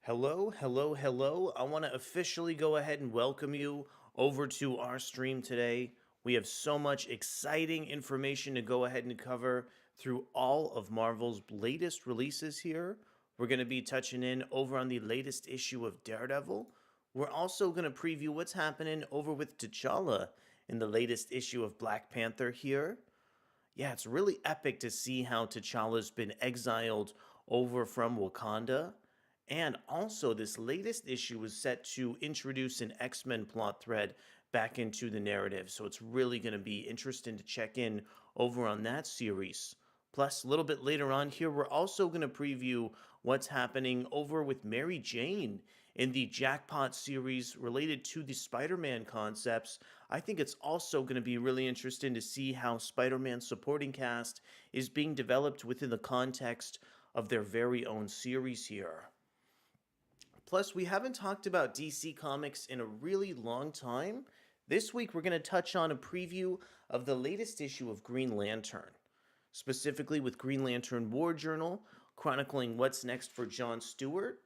Hello, hello, hello. I want to officially go ahead and welcome you over to our stream today. We have so much exciting information to go ahead and cover through all of Marvel's latest releases here. We're going to be touching in over on the latest issue of Daredevil. We're also going to preview what's happening over with T'Challa in the latest issue of Black Panther here. Yeah, it's really epic to see how T'Challa's been exiled over from Wakanda. And also, this latest issue was set to introduce an X Men plot thread back into the narrative. So it's really going to be interesting to check in over on that series. Plus, a little bit later on here, we're also going to preview what's happening over with Mary Jane in the Jackpot series related to the Spider Man concepts. I think it's also going to be really interesting to see how Spider Man's supporting cast is being developed within the context of their very own series here. Plus, we haven't talked about DC Comics in a really long time. This week, we're going to touch on a preview of the latest issue of Green Lantern, specifically with Green Lantern War Journal, chronicling what's next for Jon Stewart.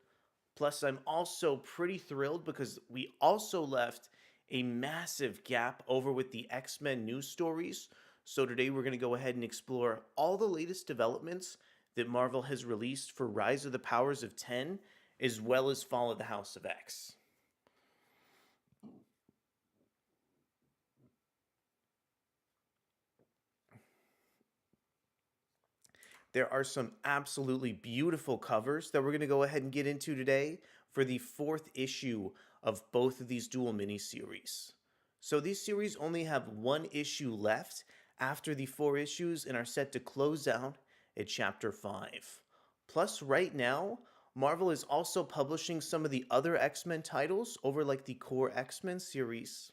Plus, I'm also pretty thrilled because we also left a massive gap over with the X Men news stories. So, today we're going to go ahead and explore all the latest developments that Marvel has released for Rise of the Powers of 10, as well as Fall of the House of X. There are some absolutely beautiful covers that we're going to go ahead and get into today for the fourth issue of both of these dual miniseries. So these series only have one issue left after the four issues and are set to close out at chapter 5. Plus, right now, Marvel is also publishing some of the other X Men titles over like the core X Men series.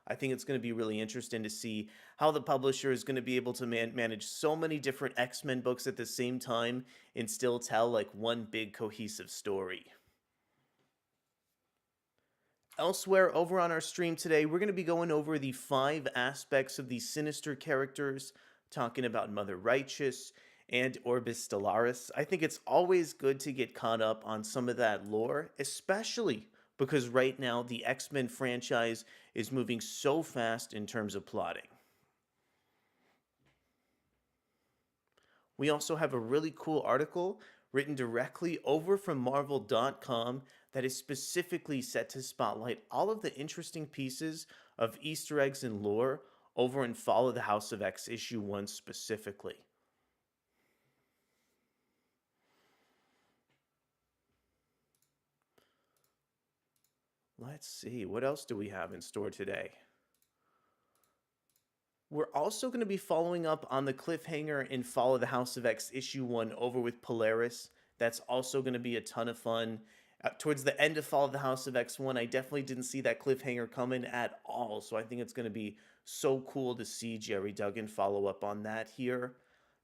I think it's going to be really interesting to see how the publisher is going to be able to manage so many different X Men books at the same time and still tell like one big cohesive story. Elsewhere, over on our stream today, we're going to be going over the 5 aspects of the sinister characters, talking about Mother Righteous and Orbis Stellaris. I think it's always good to get caught up on some of that lore, especially because right now the X Men franchise is moving so fast in terms of plotting. We also have a really cool article written directly over from Marvel.com that is specifically set to spotlight all of the interesting pieces of Easter eggs and lore over in Fall of the House of X issue 1 specifically. Let's see, what else do we have in store today? We're also going to be following up on the cliffhanger in Fall of the House of X issue 1 over with Polaris. That's also going to be a ton of fun. Towards the end of Fall of the House of X1, I definitely didn't see that cliffhanger coming at all. So I think it's going to be so cool to see Jerry Duggan follow up on that here.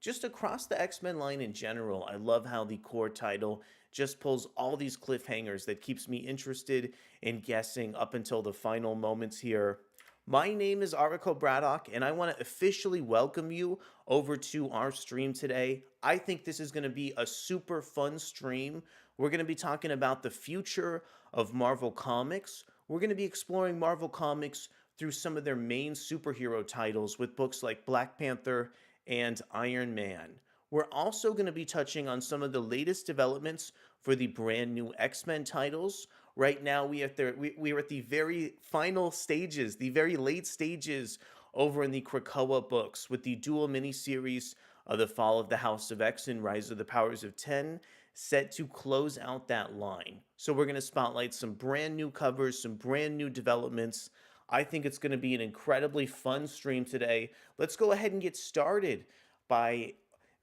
Just across the X-Men line in general, I love how the core title just pulls all these cliffhangers that keeps me interested in guessing up until the final moments here. My name is Arakko Braddock, and I want to officially welcome you over to our stream today. I think this is going to be a super fun stream. We're going to be talking about the future of Marvel Comics. We're going to be exploring Marvel Comics through some of their main superhero titles with books like Black Panther and Iron Man. We're also going to be touching on some of the latest developments for the brand new X-Men titles. Right now, we are at the very final stages, the very late stages over in the Krakoa books with the dual miniseries of The Fall of the House of X and Rise of the Powers of 10 set to close out that line. So we're going to spotlight some brand new covers, some brand new developments. I think it's going to be an incredibly fun stream today. Let's go ahead and get started by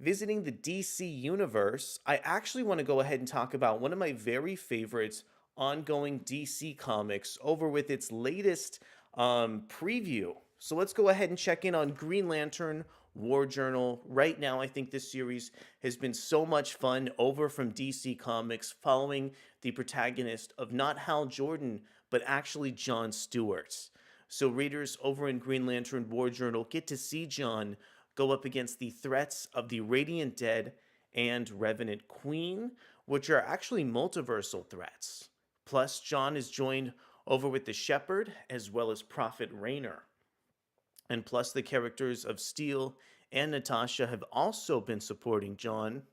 visiting the DC universe. I actually want to go ahead and talk about one of my very favorites ongoing DC comics over with its latest preview. So let's go ahead and check in on Green Lantern War Journal. Right now, I think this series has been so much fun over from DC Comics, following the protagonist of not Hal Jordan, but actually Jon Stewart. So readers over in Green Lantern War Journal get to see Jon go up against the threats of the Radiant Dead and Revenant Queen. which are actually multiversal threats. Plus, John is joined over with the Shepherd as well as Prophet Raynor. And plus, the characters of Steel and Natasha have also been supporting John.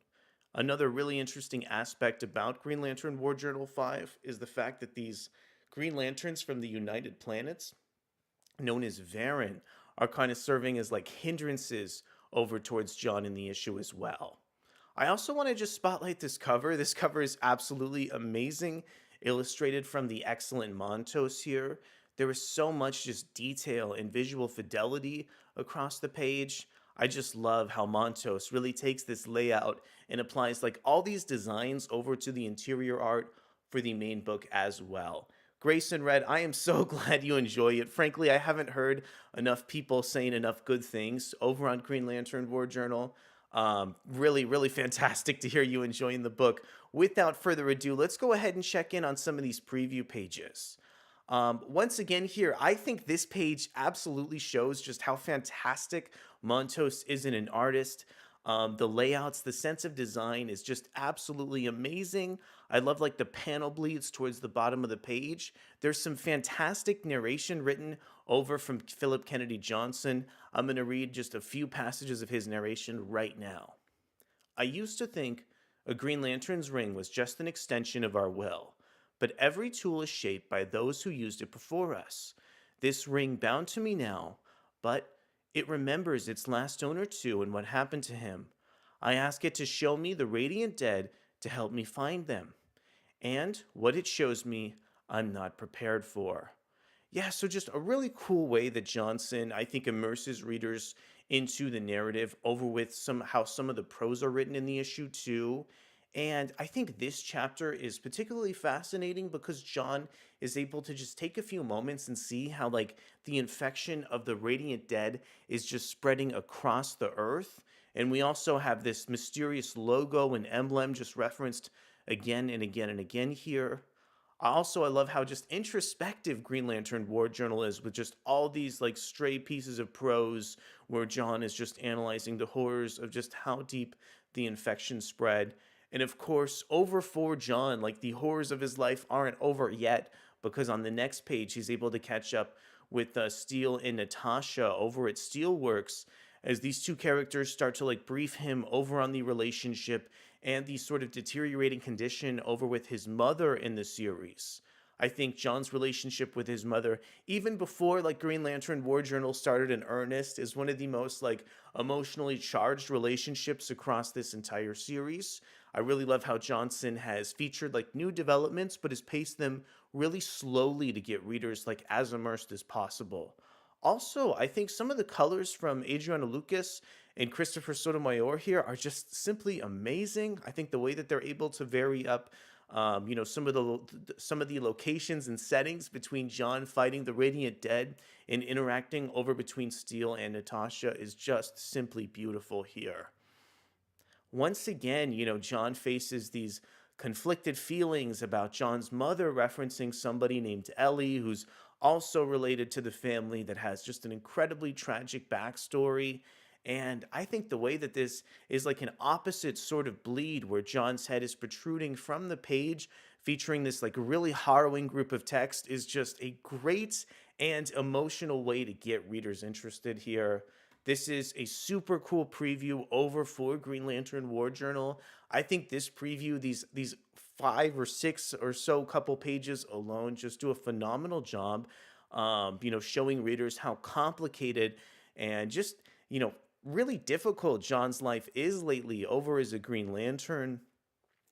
Another really interesting aspect about Green Lantern War Journal 5 is the fact that these Green Lanterns from the United Planets, known as Varen, are kind of serving as like hindrances over towards John in the issue as well. I also want to just spotlight this cover. This cover is absolutely amazing, illustrated from the excellent Montos here. There is so much just detail and visual fidelity across the page. I just love how Montos really takes this layout and applies like all these designs over to the interior art for the main book as well. Grayson Red, I am so glad you enjoy it. Frankly, I haven't heard enough people saying enough good things over on Green Lantern War Journal. Really, really fantastic to hear you enjoying the book. Without further ado, let's go ahead and check in on some of these preview pages. Once again, here, I think this page absolutely shows just how fantastic Montos is in an artist. The layouts, the sense of design is just absolutely amazing. I love like the panel bleeds towards the bottom of the page. There's some fantastic narration written over from Philip Kennedy Johnson. I'm going to read just a few passages of his narration right now. I used to think a Green Lantern's ring was just an extension of our will, but every tool is shaped by those who used it before us. This ring bound to me now, but it remembers its last owner too and what happened to him. I ask it to show me the radiant dead to help me find them. And what it shows me, I'm not prepared for. Yeah, so just a really cool way that Johnson, I think, immerses readers into the narrative over with how some of the prose are written in the issue too. And I think this chapter is particularly fascinating because John is able to just take a few moments and see how like the infection of the radiant dead is just spreading across the earth. And we also have this mysterious logo and emblem just referenced again and again and again here. I love how just introspective Green Lantern War Journal is with just all these like stray pieces of prose where John is just analyzing the horrors of just how deep the infection spread. And of course, over for John, like the horrors of his life aren't over yet because on the next page he's able to catch up with Steel and Natasha over at Steelworks as these two characters start to like brief him over on the relationship and the sort of deteriorating condition over with his mother in the series. I think John's relationship with his mother, even before like Green Lantern War Journal started in earnest, is one of the most like emotionally charged relationships across this entire series. I really love how Johnson has featured like new developments, but has paced them really slowly to get readers like as immersed as possible. Also, I think some of the colors from Adriana Lucas and Christopher Sotomayor here are just simply amazing. I think the way that they're able to vary up, some of the locations and settings between John fighting the Radiant Dead and interacting over between Steel and Natasha is just simply beautiful here. Once again, John faces these conflicted feelings about John's mother, referencing somebody named Ellie, who's also related to the family that has just an incredibly tragic backstory. And I think the way that this is like an opposite sort of bleed, where John's head is protruding from the page, featuring this like really harrowing group of text, is just a great and emotional way to get readers interested here. This is a super cool preview over for Green Lantern War Journal. I think this preview, these 5 or 6 or so couple pages alone, just do a phenomenal job, showing readers how complicated and just, really difficult John's life is lately over as a Green Lantern.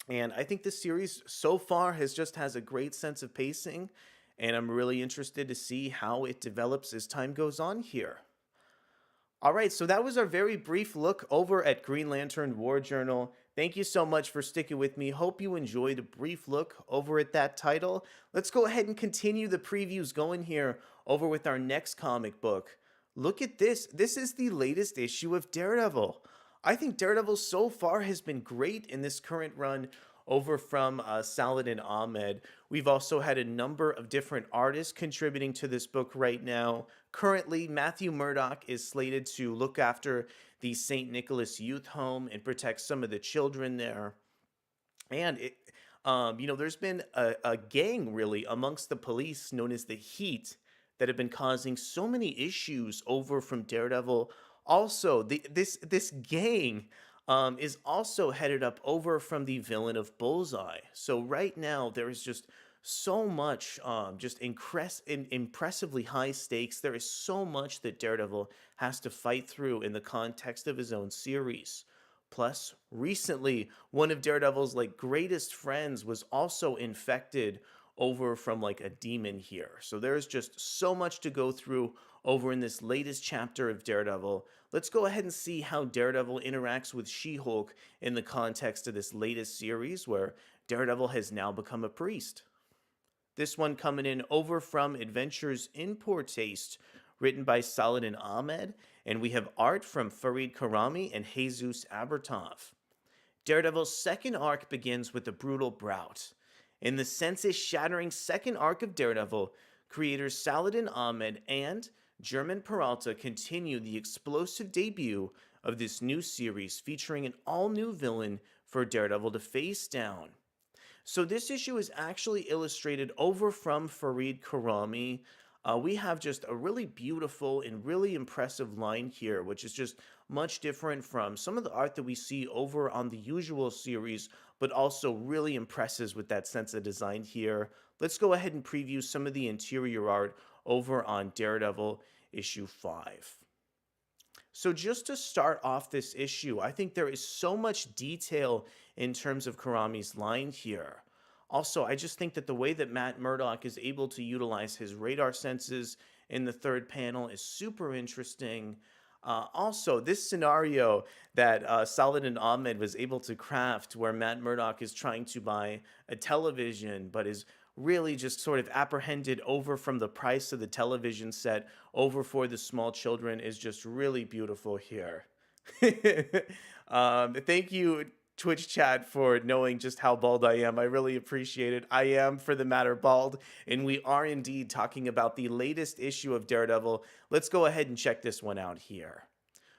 And I think this series so far has a great sense of pacing, and I'm really interested to see how it develops as time goes on here. All right, so that was our very brief look over at Green Lantern War Journal. Thank you so much for sticking with me. Hope you enjoyed a brief look over at that title. Let's go ahead and continue the previews going here over with our next comic book. Look at this. This is the latest issue of Daredevil. I think Daredevil so far has been great in this current run over from Saladin Ahmed. We've also had a number of different artists contributing to this book right now. Currently, Matthew Murdock is slated to look after the St. Nicholas Youth Home and protect some of the children there. And there's been a gang really amongst the police known as the Heat that have been causing so many issues over from Daredevil. Also, this gang is also headed up over from the villain of Bullseye. So right now there is just so much just impressively high stakes. There is so much that Daredevil has to fight through in the context of his own series. Plus, recently, one of Daredevil's like greatest friends was also infected over from like a demon here. So there's just so much to go through over in this latest chapter of Daredevil. Let's go ahead and see how Daredevil interacts with She-Hulk in the context of this latest series where Daredevil has now become a priest. This one coming in over from Adventures in Poor Taste, written by Saladin Ahmed, and we have art from Farid Karami and Jesus Abertov. Daredevil's second arc begins with a brutal bout. In the senses-shattering second arc of Daredevil, creators Saladin Ahmed and German Peralta continue the explosive debut of this new series featuring an all-new villain for Daredevil to face down. So this issue is actually illustrated over from Farid Karami. We have just a really beautiful and really impressive line here, which is just much different from some of the art that we see over on the usual series, but also really impresses with that sense of design here. Let's go ahead and preview some of the interior art over on Daredevil issue 5. So just to start off this issue, I think there is so much detail in terms of Karami's line here. Also, I just think that the way that Matt Murdock is able to utilize his radar senses in the third panel is super interesting. Also, this scenario that Saladin Ahmed was able to craft, where Matt Murdock is trying to buy a television, but is really just sort of apprehended over from the price of the television set over for the small children, is just really beautiful here. Thank you, Twitch chat, for knowing just how bald I am. I really appreciate it. I am, for the matter, bald, and we are indeed talking about the latest issue of Daredevil. Let's go ahead and check this one out here.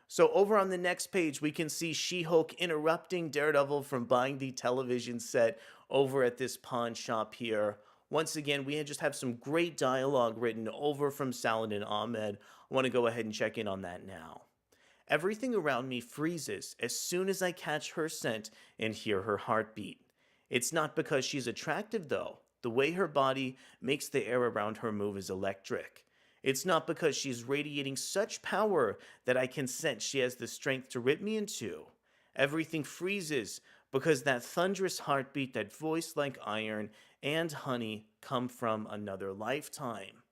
So over on the next page, we can see She-Hulk interrupting Daredevil from buying the television set over at this pawn shop here. Once again, we just have some great dialogue written over from Saladin Ahmed. I want to go ahead and check in on that now. Everything around me freezes as soon as I catch her scent and hear her heartbeat. It's not because she's attractive, though. The way her body makes the air around her move is electric. It's not because she's radiating such power that I can sense she has the strength to rip me in two. Everything freezes because that thunderous heartbeat, that voice like iron, and honey come from another lifetime.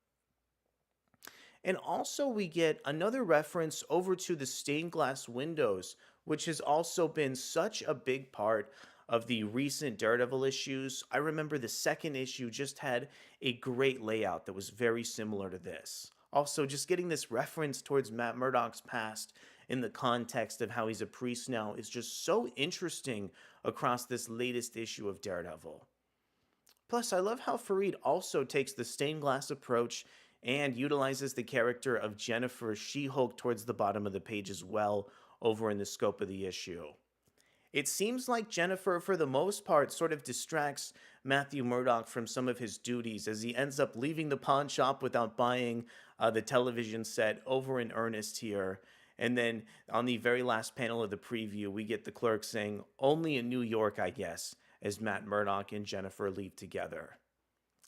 And also we get another reference over to the stained glass windows, which has also been such a big part of the recent Daredevil issues. I remember the second issue just had a great layout that was very similar to this. Also, just getting this reference towards Matt Murdock's past in the context of how he's a priest now is just so interesting across this latest issue of Daredevil. Plus, I love how Farid also takes the stained glass approach and utilizes the character of Jennifer She-Hulk towards the bottom of the page as well over in the scope of the issue. It seems like Jennifer, for the most part, sort of distracts Matthew Murdock from some of his duties as he ends up leaving the pawn shop without buying the television set over in earnest here. And then on the very last panel of the preview, we get the clerk saying, "Only in New York, I guess," as Matt Murdock and Jennifer leave together.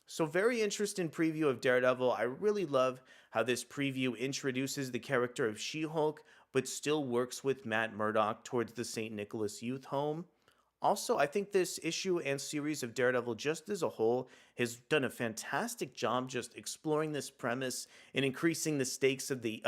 So very interesting preview of Daredevil. I really love how this preview introduces the character of She-Hulk, but still works with Matt Murdock towards the St. Nicholas Youth Home. Also, I think this issue and series of Daredevil just as a whole has done a fantastic job just exploring this premise and increasing the stakes of the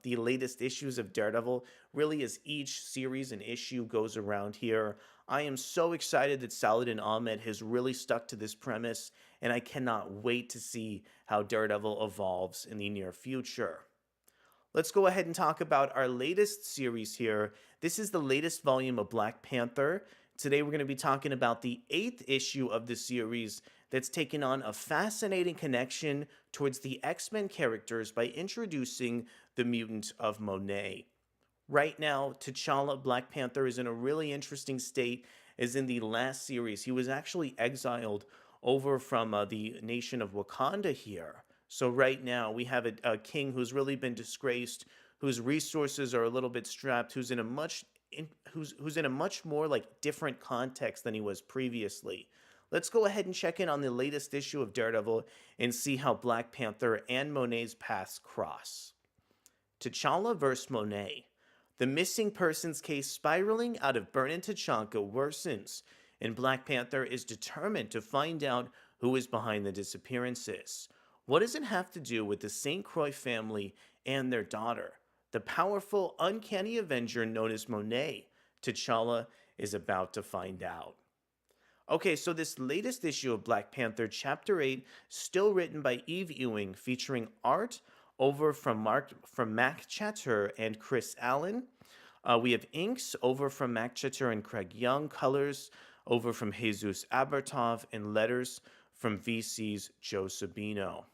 latest issues of Daredevil, really, as each series and issue goes around here. I am so excited that Saladin Ahmed has really stuck to this premise, and I cannot wait to see how Daredevil evolves in the near future. Let's go ahead and talk about our latest series here. This is the latest volume of Black Panther. Today we're going to be talking about the 8th issue of the series that's taken on a fascinating connection towards the X-Men characters by introducing the mutant of Monet. Right now, T'Challa, Black Panther, is in a really interesting state is in the last series, he was actually exiled over from the nation of Wakanda here. So right now we have a king who's really been disgraced, whose resources are a little bit strapped, who's in a much more like different context than he was previously. Let's go ahead and check in on the latest issue of Daredevil and see how Black Panther and Monet's paths cross. T'Challa vs. Monet. The missing persons case spiraling out of Burn and Tachanka worsens, and Black Panther is determined to find out who is behind the disappearances. What does it have to do with the St. Croix family and their daughter? The powerful, uncanny Avenger known as Monet. T'Challa is about to find out. Okay, so this latest issue of Black Panther, Chapter 8, still written by Eve Ewing, featuring art over from Mac Chatter and Chris Allen. We have inks over from Mac Chatter and Craig Young, colors over from Jesus Abertov, and letters from VC's Joe Sabino.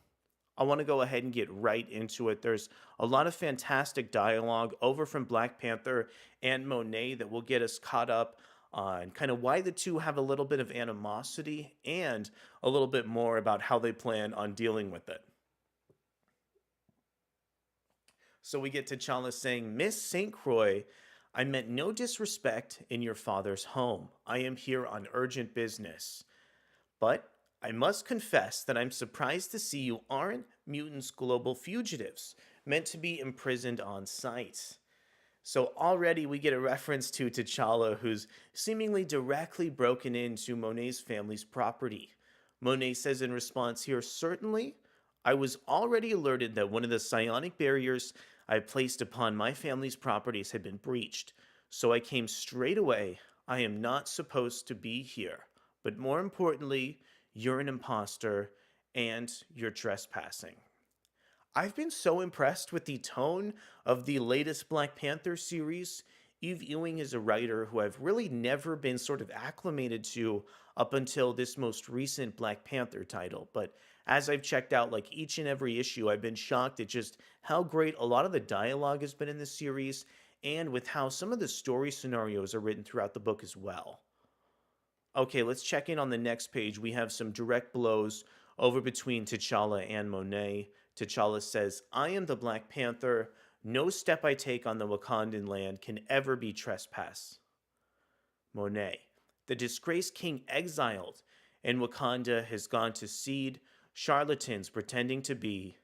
I want to go ahead and get right into it. There's a lot of fantastic dialogue over from Black Panther and Monet that will get us caught up on kind of why the two have a little bit of animosity and a little bit more about how they plan on dealing with it. So we get T'Challa saying, Miss St. Croix, I meant no disrespect in your father's home. I am here on urgent business. But I must confess that I'm surprised to see you aren't mutants global fugitives, meant to be imprisoned on sight. So already we get a reference to T'Challa, who's seemingly directly broken into Monet's family's property. Monet says in response here, certainly, I was already alerted that one of the psionic barriers I placed upon my family's properties had been breached, so I came straight away. I am not supposed to be here, but more importantly, you're an imposter and you're trespassing. I've been so impressed with the tone of the latest Black Panther series. Eve Ewing is a writer who I've really never been sort of acclimated to up until this most recent Black Panther title, but as I've checked out like each and every issue, I've been shocked at just how great a lot of the dialogue has been in this series and with how some of the story scenarios are written throughout the book as well. Okay, let's check in on the next page. We have some direct blows over between T'Challa and Monet. T'Challa says, I am the Black Panther. No step I take on the Wakandan land can ever be trespass. Monet, the disgraced king exiled, and Wakanda has gone to seed charlatans pretending to be.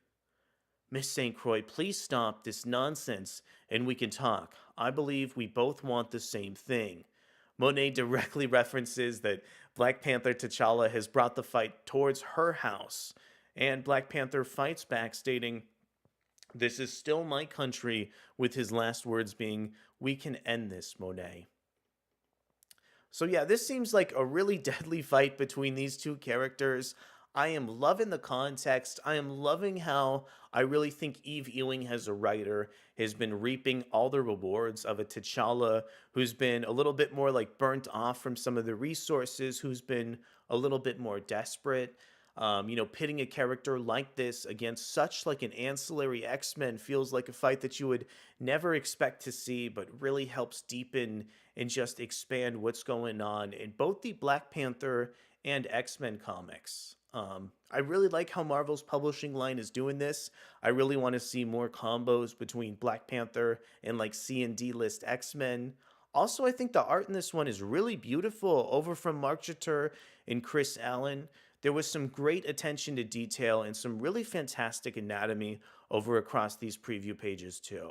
Miss St. Croix, please stop this nonsense and we can talk. I believe we both want the same thing. Monet directly references that Black Panther T'Challa has brought the fight towards her house, and Black Panther fights back, stating, this is still my country, with his last words being, we can end this, Monet. So yeah, this seems like a really deadly fight between these two characters. I am loving the context. I am loving how I really think Eve Ewing, as a writer, has been reaping all the rewards of a T'Challa who's been a little bit more like burnt off from some of the resources, who's been a little bit more desperate. Pitting a character like this against such like an ancillary X-Men feels like a fight that you would never expect to see, but really helps deepen and just expand what's going on in both the Black Panther and X-Men comics. I really like how Marvel's publishing line is doing this. I really want to see more combos between Black Panther and like C and D list X-Men. Also, I think the art in this one is really beautiful over from Mark Jeter and Chris Allen. There was some great attention to detail and some really fantastic anatomy over across these preview pages too.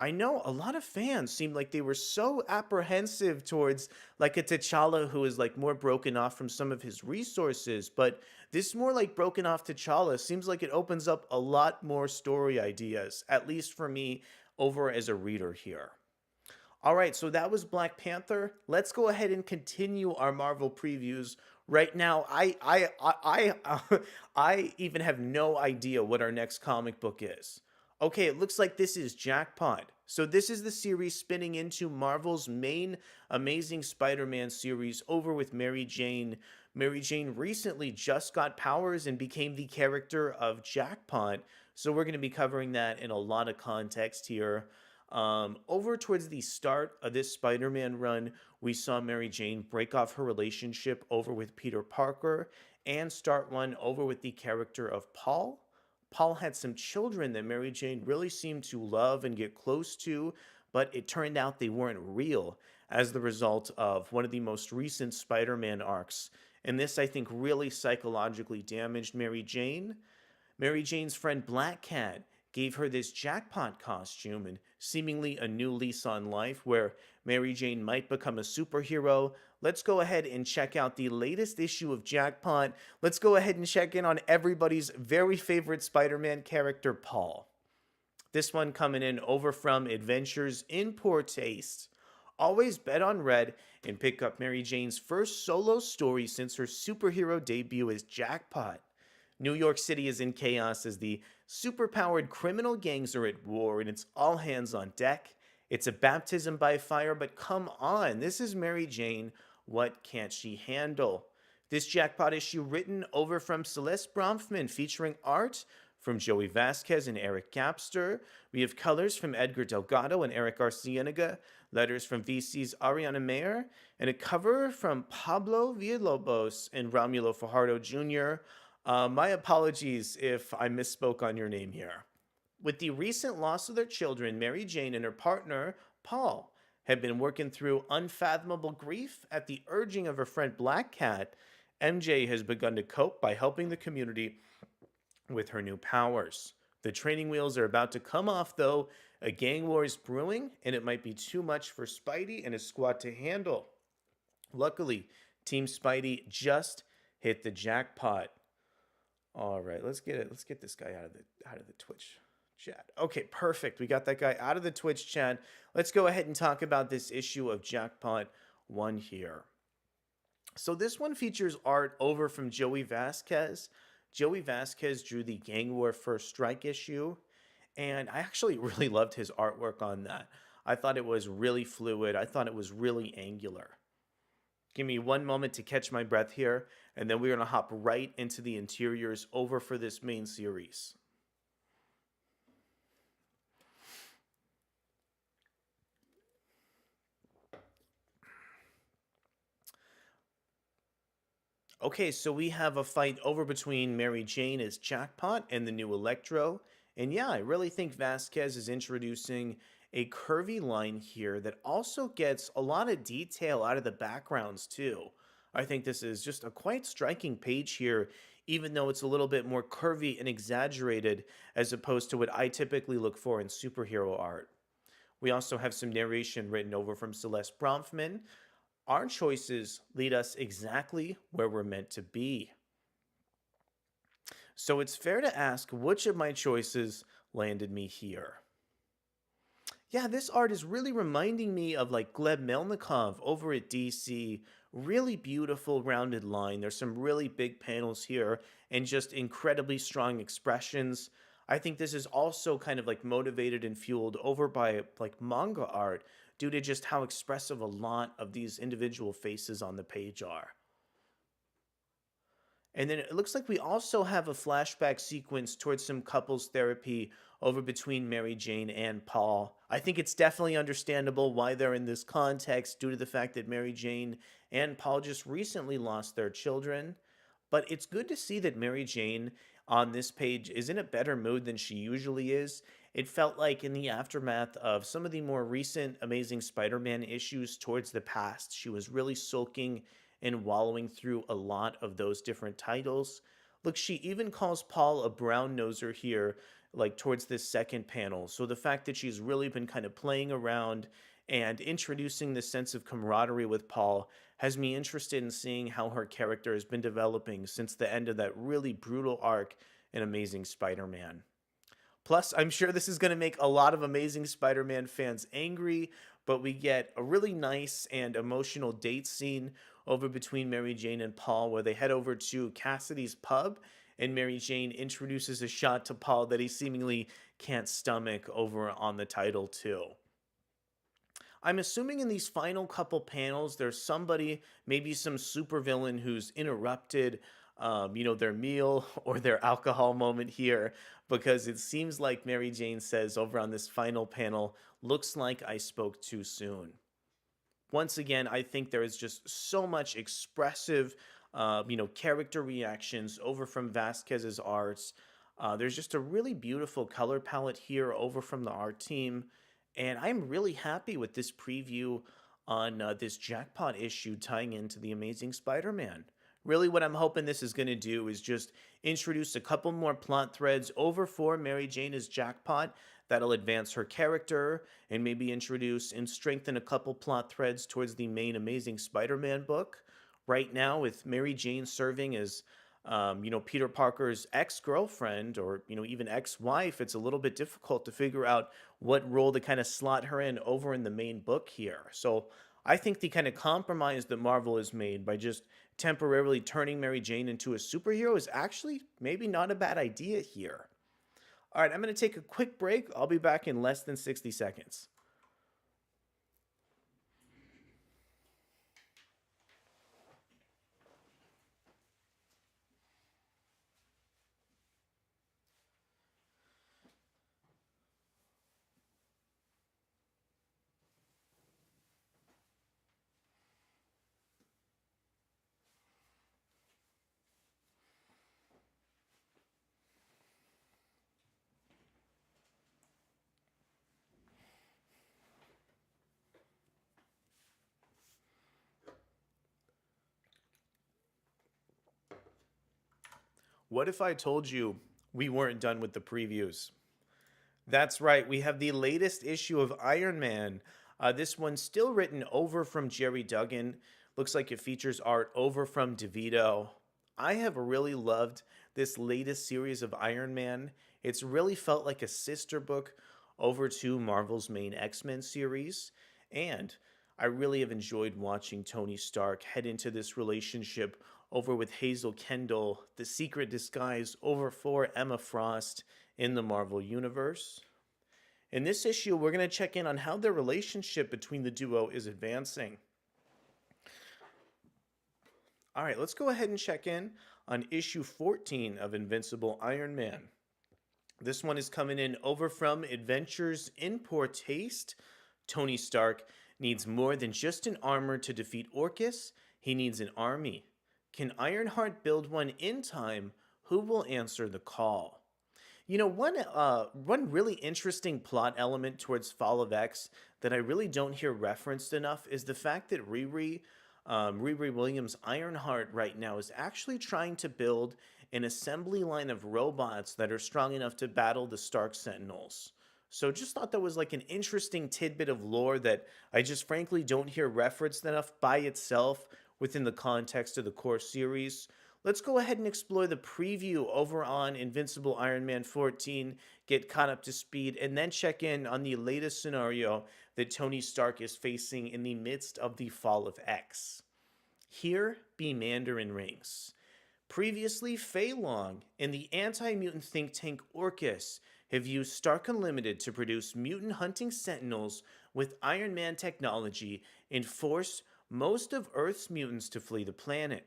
I know a lot of fans seemed like they were so apprehensive towards like a T'Challa who is like more broken off from some of his resources, but this more like broken off T'Challa seems like it opens up a lot more story ideas, at least for me over as a reader here. All right, so that was Black Panther. Let's go ahead and continue our Marvel previews. Right now, I even have no idea what our next comic book is. Okay, it looks like this is Jackpot. So this is the series spinning into Marvel's main Amazing Spider-Man series over with Mary Jane. Mary Jane recently just got powers and became the character of Jackpot. So we're going to be covering that in a lot of context here. Over towards the start of this Spider Man run, we saw Mary Jane break off her relationship over with Peter Parker and start one over with the character of Paul. Paul had some children that Mary Jane really seemed to love and get close to, but it turned out they weren't real as the result of one of the most recent Spider Man arcs. And this, I think, really psychologically damaged Mary Jane. Mary Jane's friend Black Cat gave her this jackpot costume and seemingly a new lease on life where Mary Jane might become a superhero. Let's go ahead and check out the latest issue of Jackpot. Let's go ahead and check in on everybody's very favorite Spider Man character, Paul. This one coming in over from Adventures in Poor Taste. Always bet on red and pick up Mary Jane's first solo story since her superhero debut as Jackpot. New York City is in chaos as the superpowered criminal gangs are at war and it's all hands on deck. It's a baptism by fire, but come on, this is Mary Jane. What can't she handle? This Jackpot issue written over from Celeste Bronfman featuring art from Joey Vasquez and Eric Gapster. We have colors from Edgar Delgado and Eric Arcienega, letters from VC's Ariana Mayer, and a cover from Pablo Villalobos and Romulo Fajardo Jr. My apologies if I misspoke on your name here. With the recent loss of their children, Mary Jane and her partner, Paul, have been working through unfathomable grief. At the urging of her friend Black Cat, MJ has begun to cope by helping the community with her new powers. The training wheels are about to come off, though. A gang war is brewing, and it might be too much for Spidey and his squad to handle. Luckily, Team Spidey just hit the jackpot. All right, let's get it. Let's get this guy out of the Twitch chat. Okay, perfect. We got that guy out of the Twitch chat. Let's go ahead and talk about this issue of Jackpot 1 here. So this one features art over from Joey Vasquez. Joey Vasquez drew the Gang War First Strike issue, and I actually really loved his artwork on that. I thought it was really fluid. I thought it was really angular. Give me one moment to catch my breath here, and then we're going to hop right into the interiors over for this main series. Okay, so we have a fight over between Mary Jane as Jackpot and the new Electro. And yeah, I really think Vasquez is introducing a curvy line here that also gets a lot of detail out of the backgrounds too. I think this is just a quite striking page here, even though it's a little bit more curvy and exaggerated as opposed to what I typically look for in superhero art. We also have some narration written over from Celeste Bronfman. Our choices lead us exactly where we're meant to be. So it's fair to ask which of my choices landed me here. Yeah, this art is really reminding me of like Gleb Melnikov over at DC. Really beautiful rounded line. There's some really big panels here and just incredibly strong expressions. I think this is also kind of like motivated and fueled over by like manga art due to just how expressive a lot of these individual faces on the page are. And then it looks like we also have a flashback sequence towards some couples therapy over between Mary Jane and Paul. I think it's definitely understandable why they're in this context due to the fact that Mary Jane and Paul just recently lost their children. But it's good to see that Mary Jane on this page is in a better mood than she usually is. It felt like in the aftermath of some of the more recent Amazing Spider-Man issues towards the past, she was really sulking and wallowing through a lot of those different titles. Look, she even calls Paul a brown noser here, like towards this second panel. So the fact that she's really been kind of playing around and introducing this sense of camaraderie with Paul has me interested in seeing how her character has been developing since the end of that really brutal arc in Amazing Spider-Man. Plus, I'm sure this is going to make a lot of Amazing Spider-Man fans angry, but we get a really nice and emotional date scene over between Mary Jane and Paul where they head over to Cassidy's pub, and Mary Jane introduces a shot to Paul that he seemingly can't stomach over on the title too. I'm assuming in these final couple panels, there's somebody, maybe some supervillain who's interrupted their meal or their alcohol moment here, because it seems like Mary Jane says over on this final panel, looks like I spoke too soon. Once again, I think there is just so much expressive, character reactions over from Vasquez's arts. There's just a really beautiful color palette here over from the art team, and I'm really happy with this preview on this jackpot issue tying into the Amazing Spider-Man. Really, what I'm hoping this is going to do is just introduce a couple more plot threads over for Mary Jane as Jackpot that'll advance her character and maybe introduce and strengthen a couple plot threads towards the main Amazing Spider-Man book. Right now, with Mary Jane serving as, Peter Parker's ex-girlfriend or, even ex-wife, it's a little bit difficult to figure out what role to kind of slot her in over in the main book here. So I think the kind of compromise that Marvel has made by just temporarily turning Mary Jane into a superhero is actually maybe not a bad idea here. All right, I'm going to take a quick break. I'll be back in less than 60 seconds. What if I told you we weren't done with the previews? That's right, we have the latest issue of Iron Man. This one's still written over from Jerry Duggan. Looks like it features art over from DeVito. I have really loved this latest series of Iron Man. It's really felt like a sister book over to Marvel's main X-Men series. And I really have enjoyed watching Tony Stark head into this relationship over with Hazel Kendall, the secret disguise over for Emma Frost in the Marvel Universe. In this issue, we're going to check in on how the relationship between the duo is advancing. All right, let's go ahead and check in on issue 14 of Invincible Iron Man. This one is coming in over from Adventures in Poor Taste. Tony Stark needs more than just an armor to defeat Orcus. He needs an army. Can Ironheart build one in time? Who will answer the call? One really interesting plot element towards Fall of X that I really don't hear referenced enough is the fact that Riri Williams' Ironheart right now is actually trying to build an assembly line of robots that are strong enough to battle the Stark Sentinels. So just thought that was like an interesting tidbit of lore that I just frankly don't hear referenced enough by itself within the context of the core series. Let's go ahead and explore the preview over on Invincible Iron Man 14, get caught up to speed, and then check in on the latest scenario that Tony Stark is facing in the midst of the Fall of X. Here be Mandarin rings. Previously, Fei Long and the anti-mutant think tank Orcus have used Stark Unlimited to produce mutant hunting sentinels with Iron Man technology and forced most of Earth's mutants to flee the planet.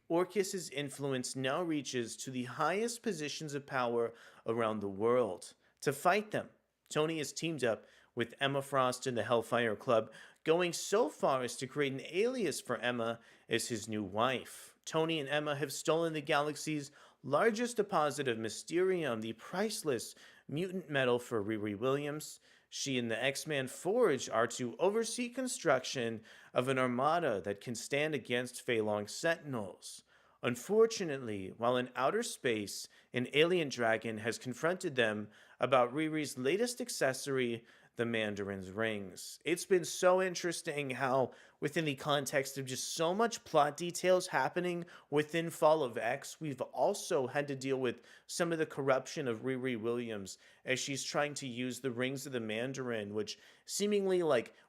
Orcus's influence now reaches to the highest positions of power around the world. To fight them, Tony has teamed up with Emma Frost and the Hellfire Club, going so far as to create an alias for Emma as his new wife. Tony and Emma have stolen the galaxy's largest deposit of Mysterium, the priceless mutant metal for Riri Williams. She and the X-Man Forge are to oversee construction of an armada that can stand against Fei Long's Sentinels. Unfortunately, while in outer space, an alien dragon has confronted them about Riri's latest accessory, the Mandarin's rings. It's been so interesting how, within the context of just so much plot details happening within Fall of X, we've also had to deal with some of the corruption of Riri Williams as she's trying to use the rings of the Mandarin, which seemingly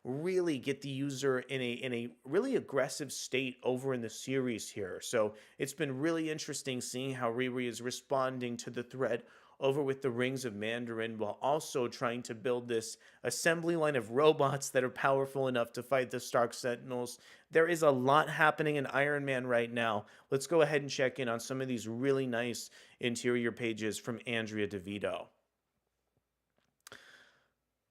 really get the user in a really aggressive state over in the series here. So it's been really interesting seeing how Riri is responding to the threat over with the Rings of Mandarin while also trying to build this assembly line of robots that are powerful enough to fight the Stark Sentinels. There is a lot happening in Iron Man right now. Let's go ahead and check in on some of these really nice interior pages from Andrea DeVito.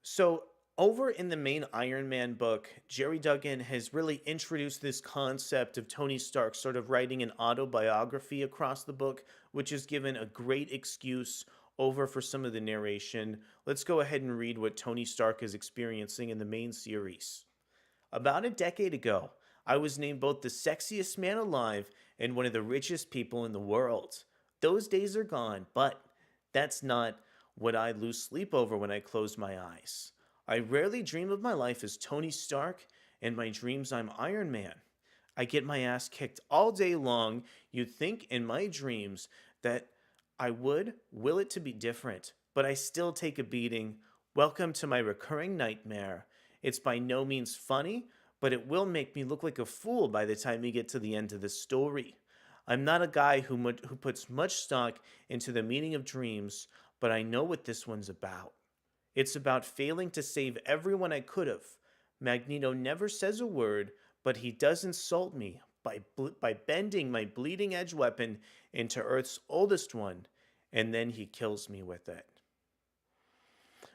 So, over in the main Iron Man book, Jerry Duggan has really introduced this concept of Tony Stark sort of writing an autobiography across the book, which is given a great excuse over for some of the narration. Let's go ahead and read what Tony Stark is experiencing in the main series. About a decade ago, I was named both the sexiest man alive and one of the richest people in the world. Those days are gone, but that's not what I lose sleep over when I close my eyes. I rarely dream of my life as Tony Stark, and my dreams I'm Iron Man. I get my ass kicked all day long. You'd think in my dreams that I would will it to be different, but I still take a beating. Welcome to my recurring nightmare. It's by no means funny, but it will make me look like a fool by the time we get to the end of the story. I'm not a guy who puts much stock into the meaning of dreams, but I know what this one's about. It's about failing to save everyone I could have. Magneto never says a word, but he does insult me by bending my bleeding edge weapon into Earth's oldest one, and then he kills me with it.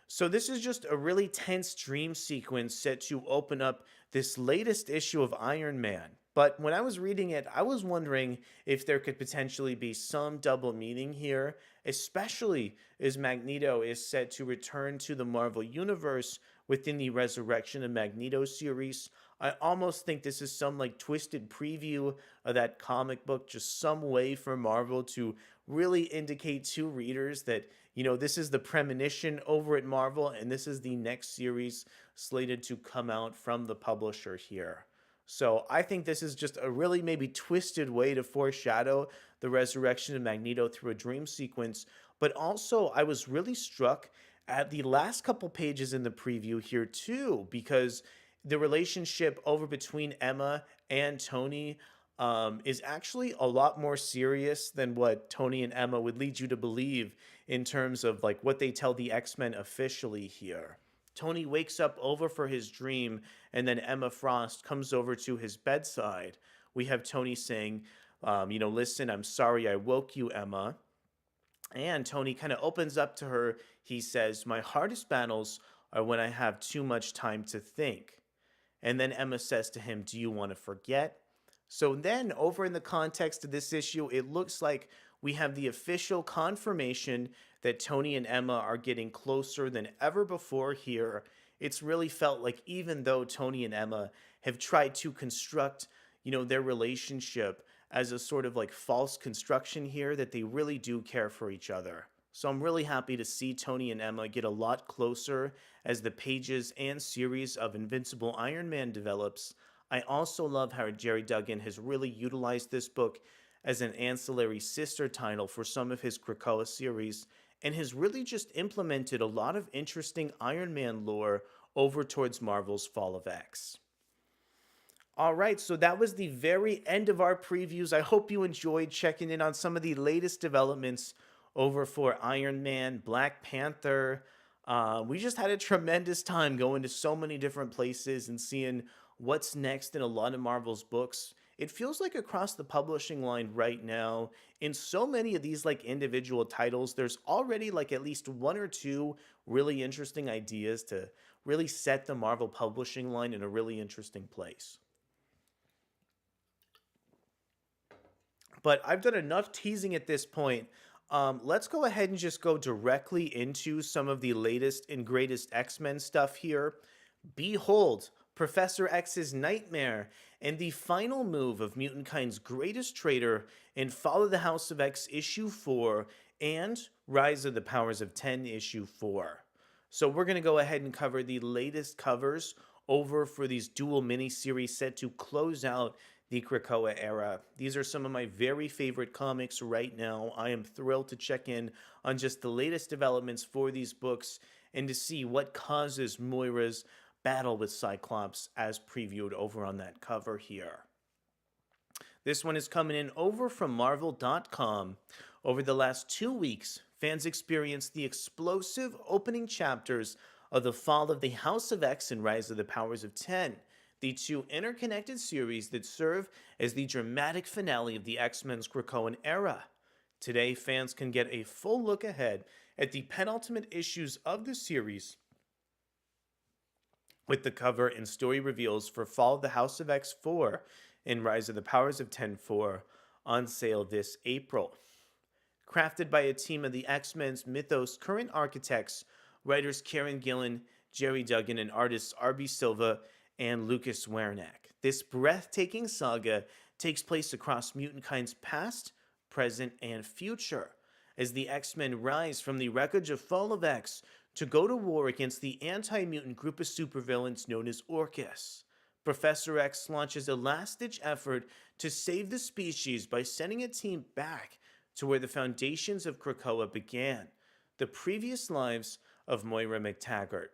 So this is just a really tense dream sequence set to open up this latest issue of Iron Man. But when I was reading it, I was wondering if there could potentially be some double meaning here, especially as Magneto is set to return to the Marvel Universe within the Resurrection of Magneto series. I almost think this is some like twisted preview of that comic book, just some way for Marvel to really indicate to readers that, this is the premonition over at Marvel, and this is the next series slated to come out from the publisher here. So I think this is just a really maybe twisted way to foreshadow the resurrection of Magneto through a dream sequence. But also, I was really struck at the last couple pages in the preview here too, because the relationship over between Emma and Tony is actually a lot more serious than what Tony and Emma would lead you to believe in terms of like what they tell the X-Men officially here. Tony wakes up over for his dream, and then Emma Frost comes over to his bedside. We have Tony saying, listen, I'm sorry I woke you, Emma. And Tony kind of opens up to her. He says, my hardest battles are when I have too much time to think. And then Emma says to him, do you want to forget? So then, over in the context of this issue, it looks like we have the official confirmation that Tony and Emma are getting closer than ever before here. It's really felt like even though Tony and Emma have tried to construct, their relationship as a sort of like false construction here, that they really do care for each other. So I'm really happy to see Tony and Emma get a lot closer as the pages and series of Invincible Iron Man develops. I also love how Jerry Duggan has really utilized this book as an ancillary sister title for some of his Krakoa series, and has really just implemented a lot of interesting Iron Man lore over towards Marvel's Fall of X. All right, so that was the very end of our previews. I hope you enjoyed checking in on some of the latest developments over for Iron Man, Black Panther. We just had a tremendous time going to so many different places and seeing what's next in a lot of Marvel's books. It feels like across the publishing line right now, in so many of these like individual titles, there's already like at least one or two really interesting ideas to really set the Marvel publishing line in a really interesting place. But I've done enough teasing at this point. Let's go ahead and just go directly into some of the latest and greatest X-Men stuff here. Behold, Professor X's Nightmare, and the final move of Mutant Kind's greatest traitor in Fall of the House of X issue 4 and Rise of the Powers of 10 issue 4. So we're going to go ahead and cover the latest covers over for these dual miniseries set to close out the Krakoa era. These are some of my very favorite comics right now. I am thrilled to check in on just the latest developments for these books and to see what causes Moira's battle with Cyclops as previewed over on that cover here. This one is coming in over from Marvel.com. Over the last 2 weeks, fans experienced the explosive opening chapters of The Fall of the House of X and Rise of the Powers of Ten, the two interconnected series that serve as the dramatic finale of the X-Men's Krakoan era. Today, fans can get a full look ahead at the penultimate issues of the series with the cover and story reveals for Fall of the House of X 4 and Rise of the Powers of 10 4 on sale this April. Crafted by a team of the X-Men's Mythos current architects, writers Karen Gillan, Jerry Duggan, and artists R.B. Silva and Lucas Wernick. This breathtaking saga takes place across mutant kind's past, present, and future, as the X-Men rise from the wreckage of Fall of X to go to war against the anti-mutant group of supervillains known as Orcus. Professor X launches a last-ditch effort to save the species by sending a team back to where the foundations of Krakoa began, the previous lives of Moira McTaggart.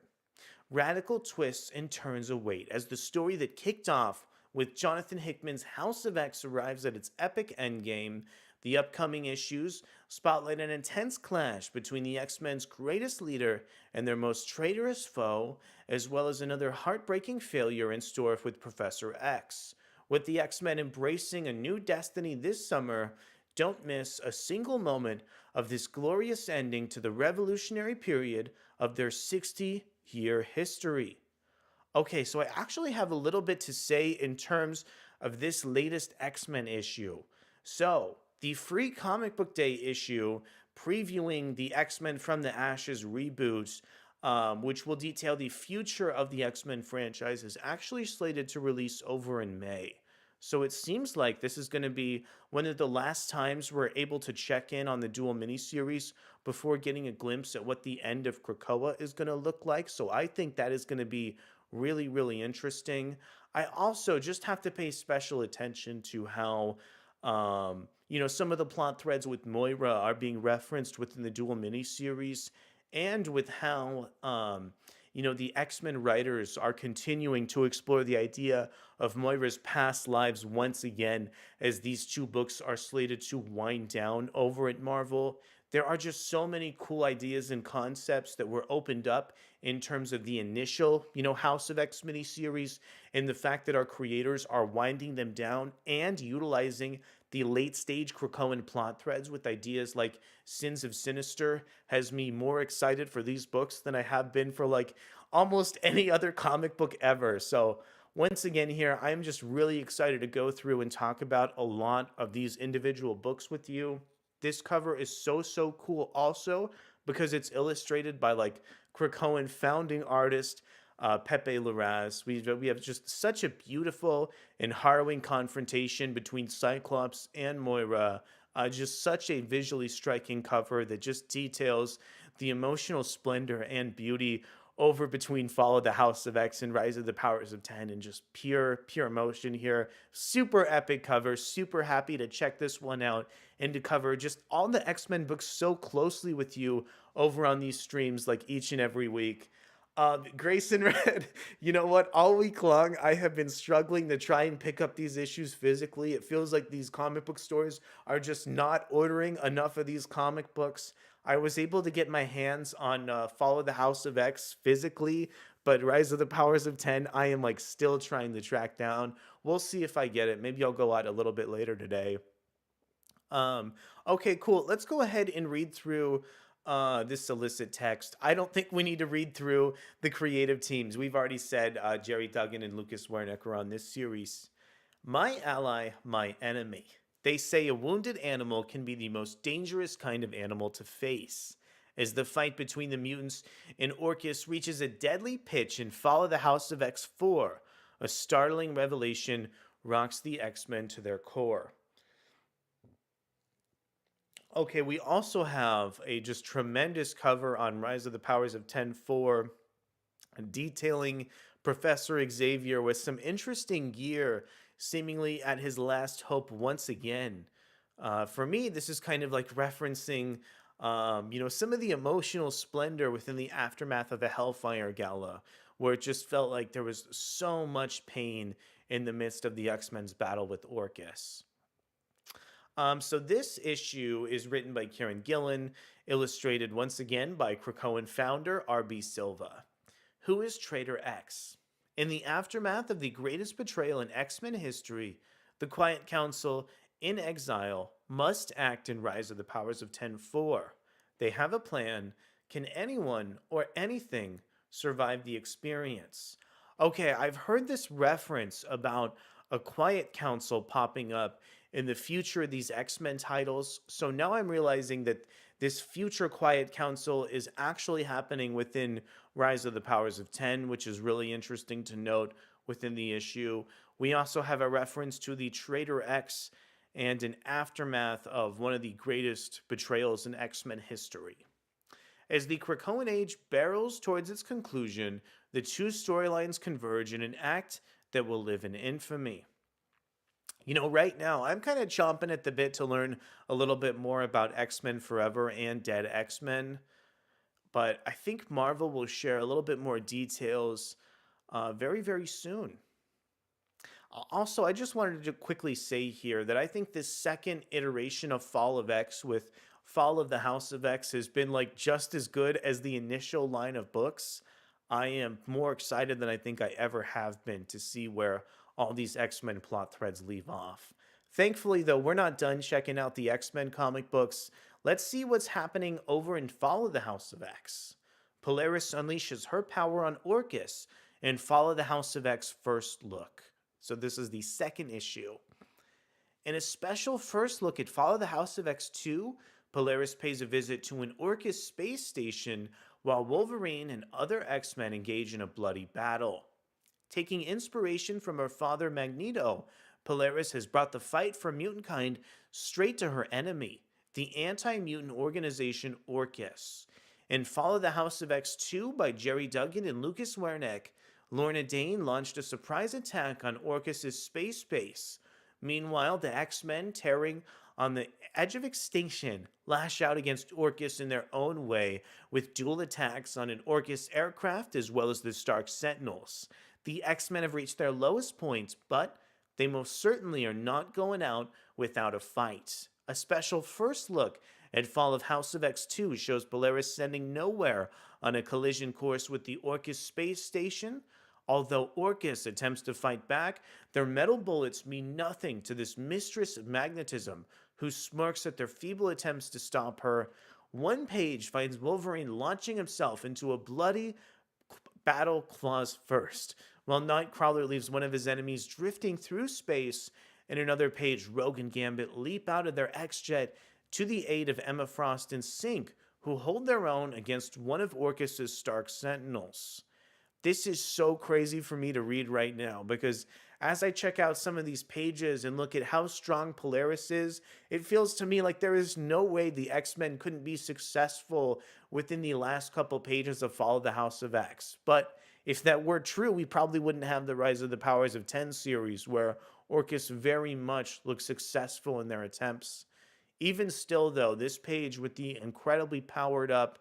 Radical twists and turns await as the story that kicked off with Jonathan Hickman's House of X arrives at its epic endgame. The upcoming issues spotlight an intense clash between the X-Men's greatest leader and their most traitorous foe, as well as another heartbreaking failure in store with Professor X. With the X-Men embracing a new destiny this summer, don't miss a single moment of this glorious ending to the revolutionary period of their 60-year history. Okay, so I actually have a little bit to say in terms of this latest X-Men issue. So, the free comic book day issue previewing the X-Men from the Ashes reboot, which will detail the future of the X-Men franchise, is actually slated to release over in May. So it seems like this is going to be one of the last times we're able to check in on the dual miniseries before getting a glimpse at what the end of Krakoa is going to look like. So I think that is going to be really, really interesting. I also just have to pay special attention to how some of the plot threads with Moira are being referenced within the dual miniseries, and with how, the X-Men writers are continuing to explore the idea of Moira's past lives once again as these two books are slated to wind down over at Marvel. There are just so many cool ideas and concepts that were opened up in terms of the initial, House of X miniseries, and the fact that our creators are winding them down and utilizing the late stage Krakoan plot threads with ideas like Sins of Sinister has me more excited for these books than I have been for like almost any other comic book ever. So once again here, I'm just really excited to go through and talk about a lot of these individual books with you. This cover is so cool also because it's illustrated by like Krakoan founding artist Pepe Larraz. We have just such a beautiful and harrowing confrontation between Cyclops and Moira. Just such a visually striking cover that just details the emotional splendor and beauty over between Fall of the House of X and Rise of the Powers of 10, and just pure emotion here. Super epic cover. Super happy to check this one out and to cover just all the X-Men books so closely with you over on these streams like each and every week. Grayson Red, you know what? All week long, I have been struggling to try and pick up these issues physically. It feels like these comic book stores are just not ordering enough of these comic books. I was able to get my hands on Fall of the House of X physically, but Rise of the Powers of 10, I am like still trying to track down. We'll see if I get it. Maybe I'll go out a little bit later today. Okay, cool. Let's go ahead and read through this solicit text. I don't think we need to read through the creative teams. We've already said Jerry Duggan and Lucas Wernick are on this series. My ally, my enemy. They say a wounded animal can be the most dangerous kind of animal to face. As the fight between the mutants and Orcus reaches a deadly pitch in Fall of the House of X4, a startling revelation rocks the X-Men to their core. Okay, we also have a just tremendous cover on Rise of the Powers of 10-4, detailing Professor Xavier with some interesting gear, seemingly at his last hope once again. For me, this is kind of like referencing, some of the emotional splendor within the aftermath of the Hellfire Gala, where it just felt like there was so much pain in the midst of the X-Men's battle with Orcus. So this issue is written by Kieran Gillen, illustrated once again by Krakoan founder R.B. Silva. Who is Traitor X? In the aftermath of the greatest betrayal in X-Men history, the Quiet Council, in exile, must act in Rise of the Powers of 10-4. They have a plan. Can anyone or anything survive the experience? Okay, I've heard this reference about a Quiet Council popping up in the future of these X-Men titles. So now I'm realizing that this future Quiet Council is actually happening within Rise of the Powers of 10, which is really interesting to note within the issue. We also have a reference to the Traitor X and an aftermath of one of the greatest betrayals in X-Men history. As the Krakoan Age barrels towards its conclusion, the two storylines converge in an act that will live in infamy. You know, right now, I'm kind of chomping at the bit to learn a little bit more about X Men Forever and Dead X Men, but I think Marvel will share a little bit more details very, very soon. Also, I just wanted to quickly say here that I think this second iteration of Fall of X with Fall of the House of X has been like just as good as the initial line of books. I am more excited than I think I ever have been to see where all these X-Men plot threads leave off. Thankfully, though, we're not done checking out the X-Men comic books. Let's see what's happening over in Fall of the House of X. Polaris unleashes her power on Orcus in Fall of the House of X first look. So this is the second issue. In a special first look at Fall of the House of X2, Polaris pays a visit to an Orcus space station while Wolverine and other X-Men engage in a bloody battle. Taking inspiration from her father Magneto, Polaris has brought the fight for mutantkind straight to her enemy, the anti-mutant organization Orcus. In Fall of the House of X2 by Jerry Duggan and Lucas Werneck, Lorna Dane launched a surprise attack on Orcus's space base. Meanwhile, the X-Men, tearing on the edge of extinction, lash out against Orcus in their own way with dual attacks on an Orcus aircraft as well as the Stark Sentinels. The X-Men have reached their lowest point, but they most certainly are not going out without a fight. A special first look at Fall of House of X2 shows Polaris sending nowhere on a collision course with the Orcus space station. Although Orcus attempts to fight back, their metal bullets mean nothing to this mistress of magnetism, who smirks at their feeble attempts to stop her. One page finds Wolverine launching himself into a bloody battle claws first, while Nightcrawler leaves one of his enemies drifting through space. In another page, Rogue and Gambit leap out of their X-Jet to the aid of Emma Frost and Synch, who hold their own against one of Orcus's Stark Sentinels. This is so crazy for me to read right now because as I check out some of these pages and look at how strong Polaris is, it feels to me like there is no way the X-Men couldn't be successful within the last couple pages of Fall of the House of X. But if that were true, we probably wouldn't have the Rise of the Powers of 10 series where Orcus very much looks successful in their attempts. Even still, though, this page with the incredibly powered up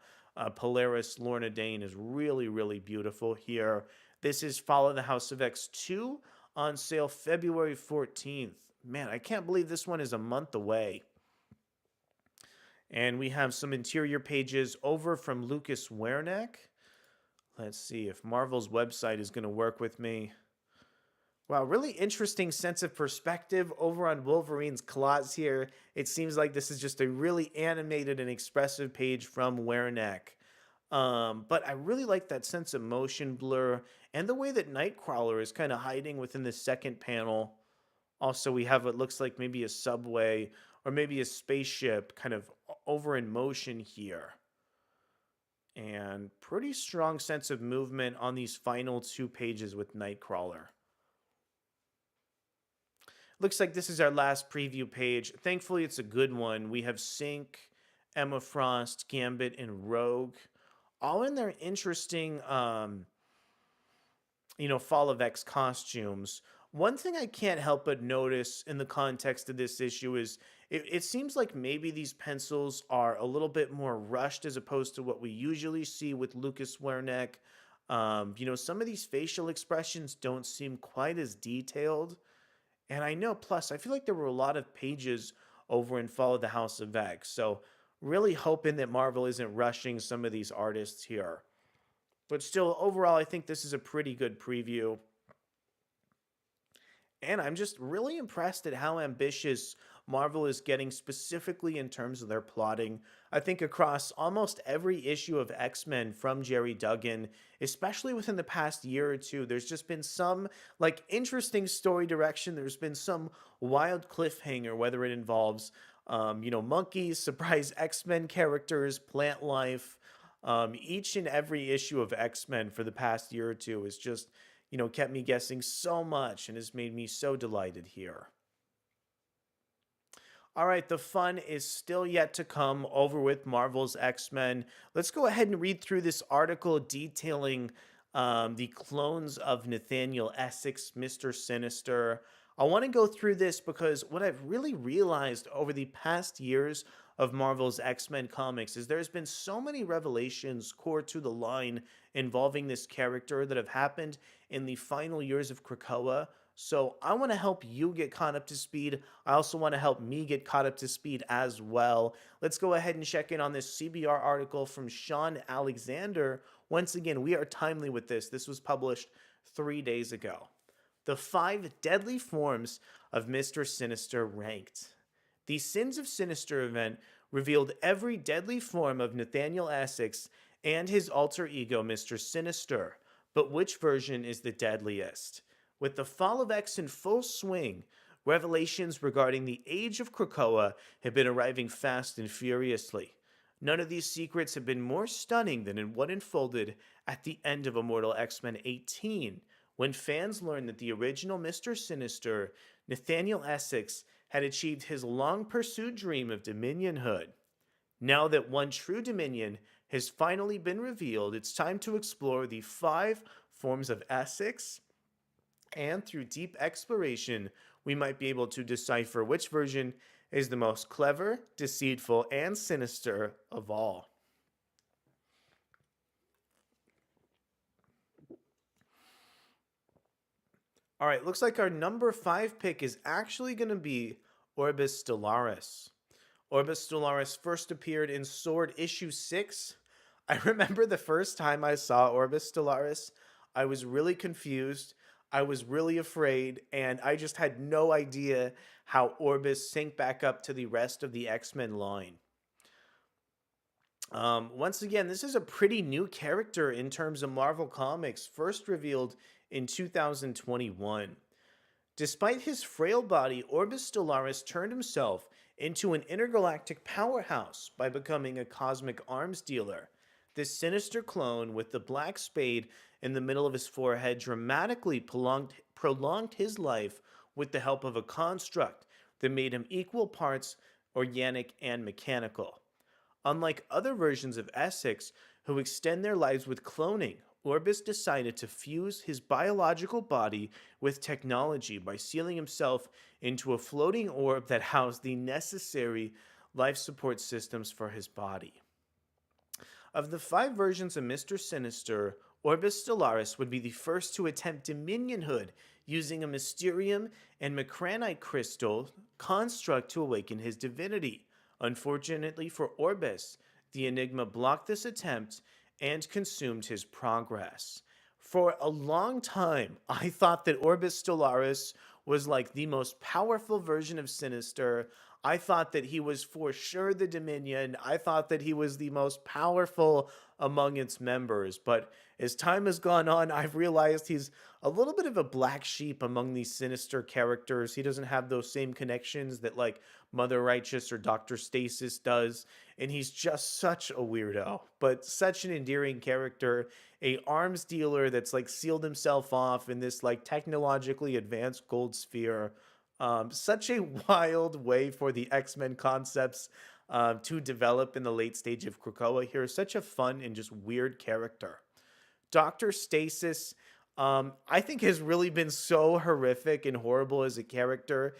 Polaris Lorna Dane is really, really beautiful here. This is Fall of the House of X2 on sale February 14th. Man, I can't believe this one is a month away. And we have some interior pages over from Lucas Werneck. Let's see if Marvel's website is going to work with me. Wow, really interesting sense of perspective over on Wolverine's claws here. It seems like this is just a really animated and expressive page from Werneck. But I really like that sense of motion blur and the way that Nightcrawler is kind of hiding within the second panel. Also, we have what looks like maybe a subway or maybe a spaceship kind of over in motion here. And pretty strong sense of movement on these final two pages with Nightcrawler. Looks like this is our last preview page. Thankfully, it's a good one. We have Synch, Emma Frost, Gambit, and Rogue, all in their interesting, Fall of X costumes. One thing I can't help but notice in the context of this issue is it seems like maybe these pencils are a little bit more rushed as opposed to what we usually see with Lucas Werneck. Some of these facial expressions don't seem quite as detailed. And I know, plus, I feel like there were a lot of pages over in Follow the House of X. So, really hoping that Marvel isn't rushing some of these artists here. But still, overall, I think this is a pretty good preview. And I'm just really impressed at how ambitious Marvel is getting, specifically in terms of their plotting. I think across almost every issue of X Men from Jerry Duggan, especially within the past year or two, there's just been some like interesting story direction. There's been some wild cliffhanger, whether it involves, monkeys, surprise X Men characters, plant life. Each and every issue of X Men for the past year or two is just kept me guessing so much and has made me so delighted here. All right, the fun is still yet to come over with Marvel's X Men. Let's go ahead and read through this article detailing the clones of Nathaniel Essex, Mr. Sinister. I want to go through this because what I've really realized over the past years of Marvel's X Men comics is there's been so many revelations core to the line involving this character that have happened in the final years of Krakoa. So I want to help you get caught up to speed. I also want to help me get caught up to speed as well. Let's go ahead and check in on this CBR article from Sean Alexander. Once again, we are timely with this. This was published 3 days ago. The 5 deadly forms of Mr. Sinister ranked. The Sins of Sinister event revealed every deadly form of Nathaniel Essex and his alter ego, Mr. Sinister. But which version is the deadliest? With the fall of X in full swing, revelations regarding the age of Krakoa have been arriving fast and furiously. None of these secrets have been more stunning than in what unfolded at the end of Immortal X-Men 18, when fans learned that the original Mr. Sinister, Nathaniel Essex, had achieved his long-pursued dream of Dominionhood. Now that one true Dominion has finally been revealed, it's time to explore the 5 forms of Essex, and through deep exploration, we might be able to decipher which version is the most clever, deceitful, and sinister of all. All right, looks like our number 5 pick is actually going to be Orbis Stellaris. Orbis Stellaris first appeared in Sword issue 6. I remember the first time I saw Orbis Stellaris, I was really confused. I was really afraid, and I just had no idea how Orbis synced back up to the rest of the X-Men line. Once again, this is a pretty new character in terms of Marvel Comics, first revealed in 2021. Despite his frail body, Orbis Stellaris turned himself into an intergalactic powerhouse by becoming a cosmic arms dealer. This sinister clone with the black spade in the middle of his forehead dramatically prolonged his life with the help of a construct that made him equal parts organic and mechanical. Unlike other versions of Essex, who extend their lives with cloning, Orbis decided to fuse his biological body with technology by sealing himself into a floating orb that housed the necessary life support systems for his body. Of the 5 versions of Mr. Sinister, Orbis Stellaris would be the first to attempt Dominionhood using a Mysterium and Macranite crystal construct to awaken his divinity. Unfortunately for Orbis, the Enigma blocked this attempt and consumed his progress. For a long time, I thought that Orbis Stellaris was like the most powerful version of Sinister. I thought that he was for sure the Dominion. I thought that he was the most powerful among its members. But as time has gone on, I've realized he's a little bit of a black sheep among these Sinister characters. He doesn't have those same connections that like Mother Righteous or Dr. Stasis does. And he's just such a weirdo, but such an endearing character. A arms dealer that's like sealed himself off in this like technologically advanced gold sphere. Such a wild way for the X-Men concepts to develop in the late stage of Krakoa here. Such a fun and just weird character. Dr. Stasis, I think has really been so horrific and horrible as a character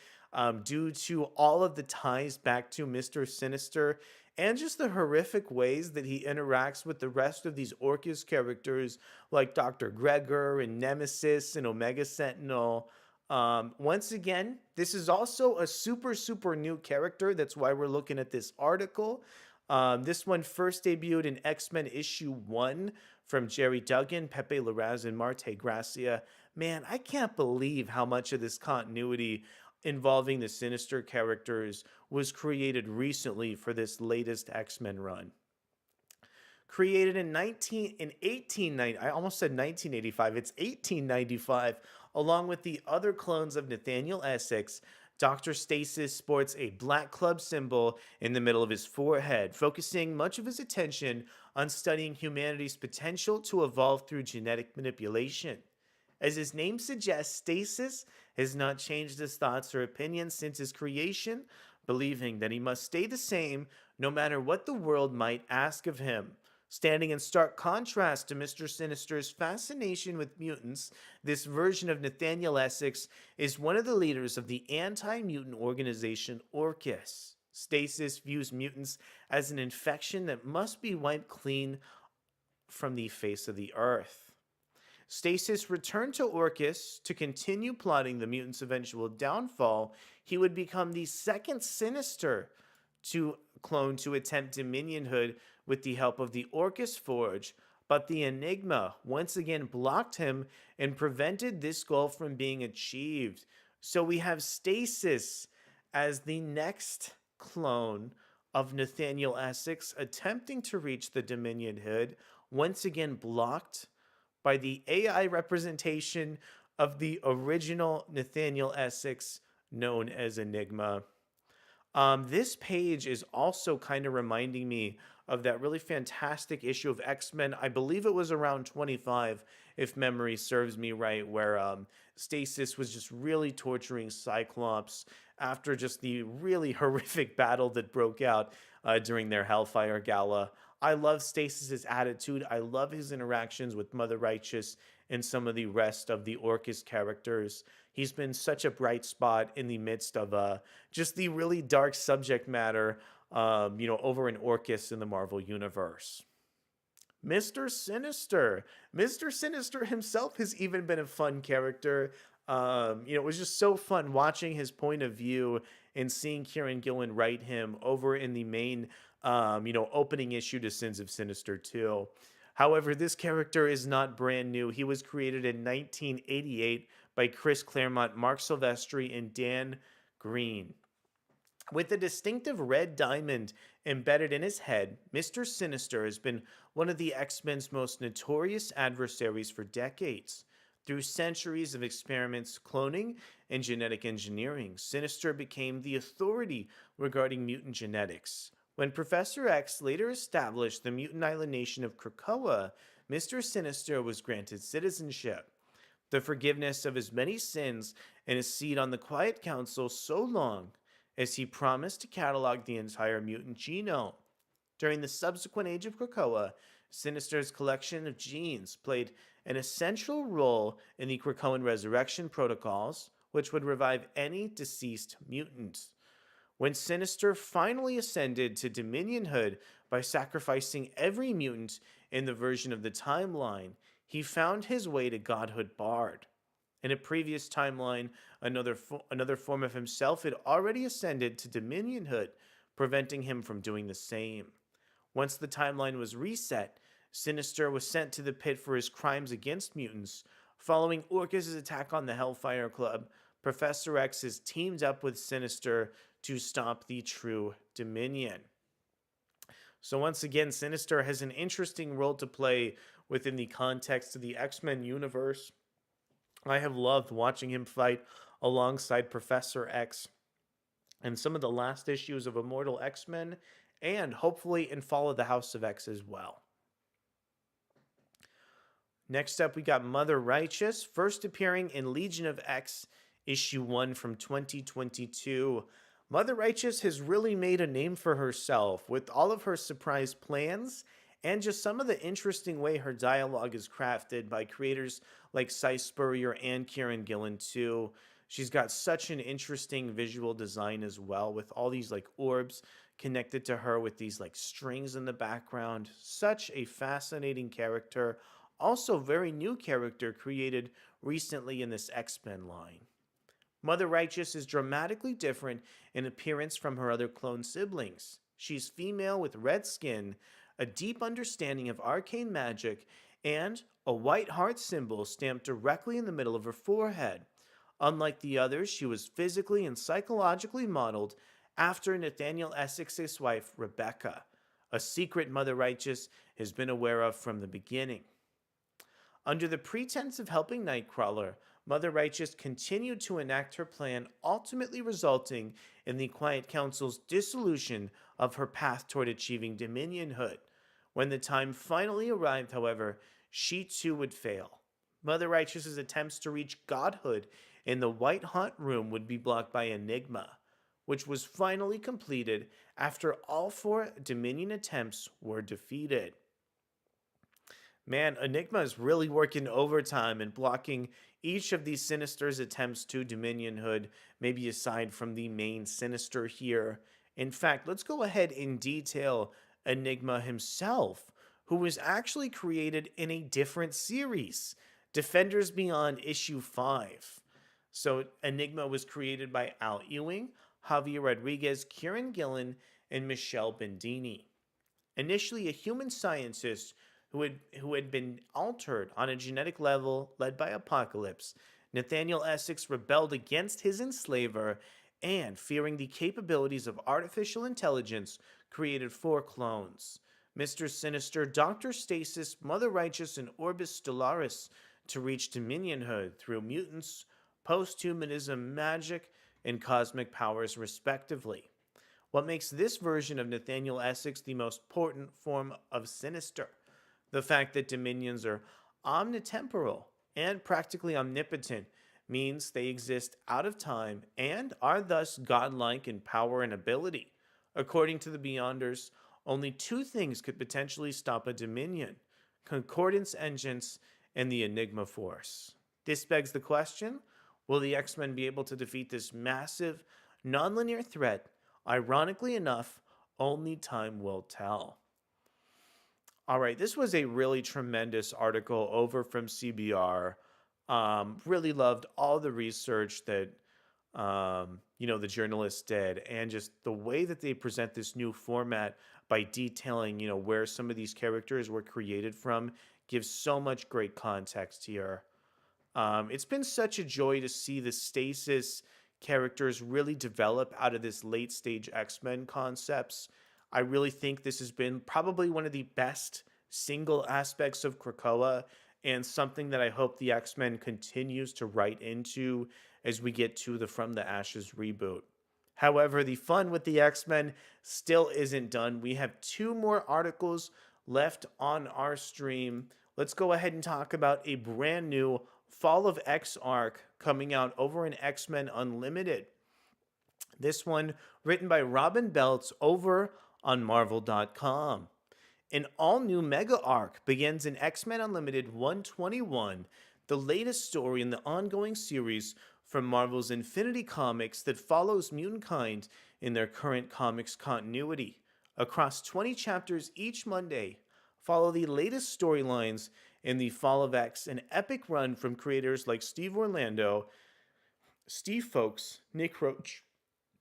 due to all of the ties back to Mr. Sinister and just the horrific ways that he interacts with the rest of these Orcus characters like Dr. Gregor and Nemesis and Omega Sentinel. Once again, this is also a super new character. That's why we're looking at this article. This one first debuted in X-Men issue 1 from Jerry Duggan, Pepe Larraz, and Marte Gracia. Man, I can't believe how much of this continuity involving the Sinister characters was created recently for this latest X-Men run. Created in 1890, I almost said 1985, it's 1895, along with the other clones of Nathaniel Essex. Dr. Stasis sports a black club symbol in the middle of his forehead, focusing much of his attention on studying humanity's potential to evolve through genetic manipulation. As his name suggests, Stasis has not changed his thoughts or opinions since his creation, believing that he must stay the same no matter what the world might ask of him. Standing in stark contrast to Mr. Sinister's fascination with mutants, this version of Nathaniel Essex is one of the leaders of the anti-mutant organization Orchis. Stasis views mutants as an infection that must be wiped clean from the face of the earth. Stasis returned to Orchis to continue plotting the mutants' eventual downfall. He would become the second Sinister to clone to attempt dominionhood with the help of the Orchis Forge, but the Enigma once again blocked him and prevented this goal from being achieved. So we have Stasis as the next clone of Nathaniel Essex attempting to reach the Dominion Hood, once again blocked by the AI representation of the original Nathaniel Essex known as Enigma. This page is also kind of reminding me of that really fantastic issue of X-Men. I believe it was around 25, if memory serves me right, where Stasis was just really torturing Cyclops after just the really horrific battle that broke out during their Hellfire Gala. I love Stasis's attitude. I love his interactions with Mother Righteous and some of the rest of the Orchis characters. He's been such a bright spot in the midst of just the really dark subject matter, over in Orchis in the Marvel Universe. Mr. Sinister. Mr. Sinister himself has even been a fun character. It was just so fun watching his point of view and seeing Kieran Gillen write him over in the main, opening issue to Sins of Sinister 2. However, this character is not brand new. He was created in 1988 by Chris Claremont, Mark Silvestri, and Dan Green. With a distinctive red diamond embedded in his head, Mr. Sinister has been one of the X-Men's most notorious adversaries for decades. Through centuries of experiments, cloning, and genetic engineering, Sinister became the authority regarding mutant genetics. When Professor X later established the mutant island nation of Krakoa, Mr. Sinister was granted citizenship, the forgiveness of his many sins, and a seat on the Quiet Council so long as he promised to catalog the entire mutant genome. During the subsequent age of Krakoa, Sinister's collection of genes played an essential role in the Krakoan resurrection protocols, which would revive any deceased mutant. When Sinister finally ascended to Dominionhood by sacrificing every mutant in the version of the timeline, he found his way to godhood barred. In a previous timeline, another form of himself had already ascended to Dominionhood, preventing him from doing the same. Once the timeline was reset, Sinister was sent to the pit for his crimes against mutants. Following Orchis' attack on the Hellfire Club, Professor X has teamed up with Sinister to stop the True Dominion. So once again, Sinister has an interesting role to play within the context of the X-Men universe. I have loved watching him fight alongside Professor X in some of the last issues of Immortal X-Men, and hopefully in Fall of the House of X as well. Next up, we got Mother Righteous, first appearing in Legion of X, issue 1 from 2022. Mother Righteous has really made a name for herself with all of her surprise plans and just some of the interesting way her dialogue is crafted by creators like Cy Spurrier and Kieran Gillen too. She's got such an interesting visual design as well, with all these like orbs connected to her with these like strings in the background. Such a fascinating character. Also very new character created recently in this X-Men line. Mother Righteous is dramatically different in appearance from her other clone siblings. She's female with red skin, a deep understanding of arcane magic, and a white heart symbol stamped directly in the middle of her forehead. Unlike the others, she was physically and psychologically modeled after Nathaniel Essex's wife, Rebecca, a secret Mother Righteous has been aware of from the beginning. Under the pretense of helping Nightcrawler, Mother Righteous continued to enact her plan, ultimately resulting in the Quiet Council's dissolution of her path toward achieving dominionhood. When the time finally arrived, however, she too would fail. Mother Righteous's attempts to reach godhood in the White Hot Room would be blocked by Enigma, which was finally completed after all 4 Dominion attempts were defeated. Man, Enigma is really working overtime and blocking each of these Sinister's attempts to Dominionhood, maybe aside from the main Sinister here. In fact, let's go ahead and detail Enigma himself, who was actually created in a different series, Defenders Beyond issue 5. So Enigma was created by Al Ewing, Javier Rodriguez, Kieran Gillen, and Michelle Bendini. Initially a human scientist who had been altered on a genetic level led by Apocalypse, Nathaniel Essex rebelled against his enslaver and, fearing the capabilities of artificial intelligence, created 4 clones: Mr. Sinister, Dr. Stasis, Mother Righteous, and Orbis Stellaris, to reach Dominionhood through mutants, posthumanism, magic, and cosmic powers, respectively. What makes this version of Nathaniel Essex the most potent form of Sinister? The fact that Dominions are omnitemporal and practically omnipotent means they exist out of time and are thus godlike in power and ability. According to the Beyonders, only 2 things could potentially stop a Dominion: Concordance Engines and the Enigma Force. This begs the question, will the X-Men be able to defeat this massive, nonlinear threat? Ironically enough, only time will tell. All right, this was a really tremendous article over from CBR. Really loved all the research that the journalists did, and just the way that they present this new format by detailing, where some of these characters were created from, gives so much great context here. It's been such a joy to see the Stasis characters really develop out of this late stage X-Men concepts. I really think this has been probably one of the best single aspects of Krakoa, and something that I hope the X-Men continues to write into as we get to the From the Ashes reboot. However, the fun with the X-Men still isn't done. We have 2 more articles left on our stream. Let's go ahead and talk about a brand new Fall of X arc coming out over in X-Men Unlimited. This one written by Robin Belts over on Marvel.com. An all-new mega arc begins in X-Men Unlimited 121, the latest story in the ongoing series from Marvel's Infinity Comics that follows mutant kind in their current comics continuity. Across 20 chapters each Monday, follow the latest storylines in the Fall of X, an epic run from creators like Steve Orlando, Steve Folks, Nick Roach,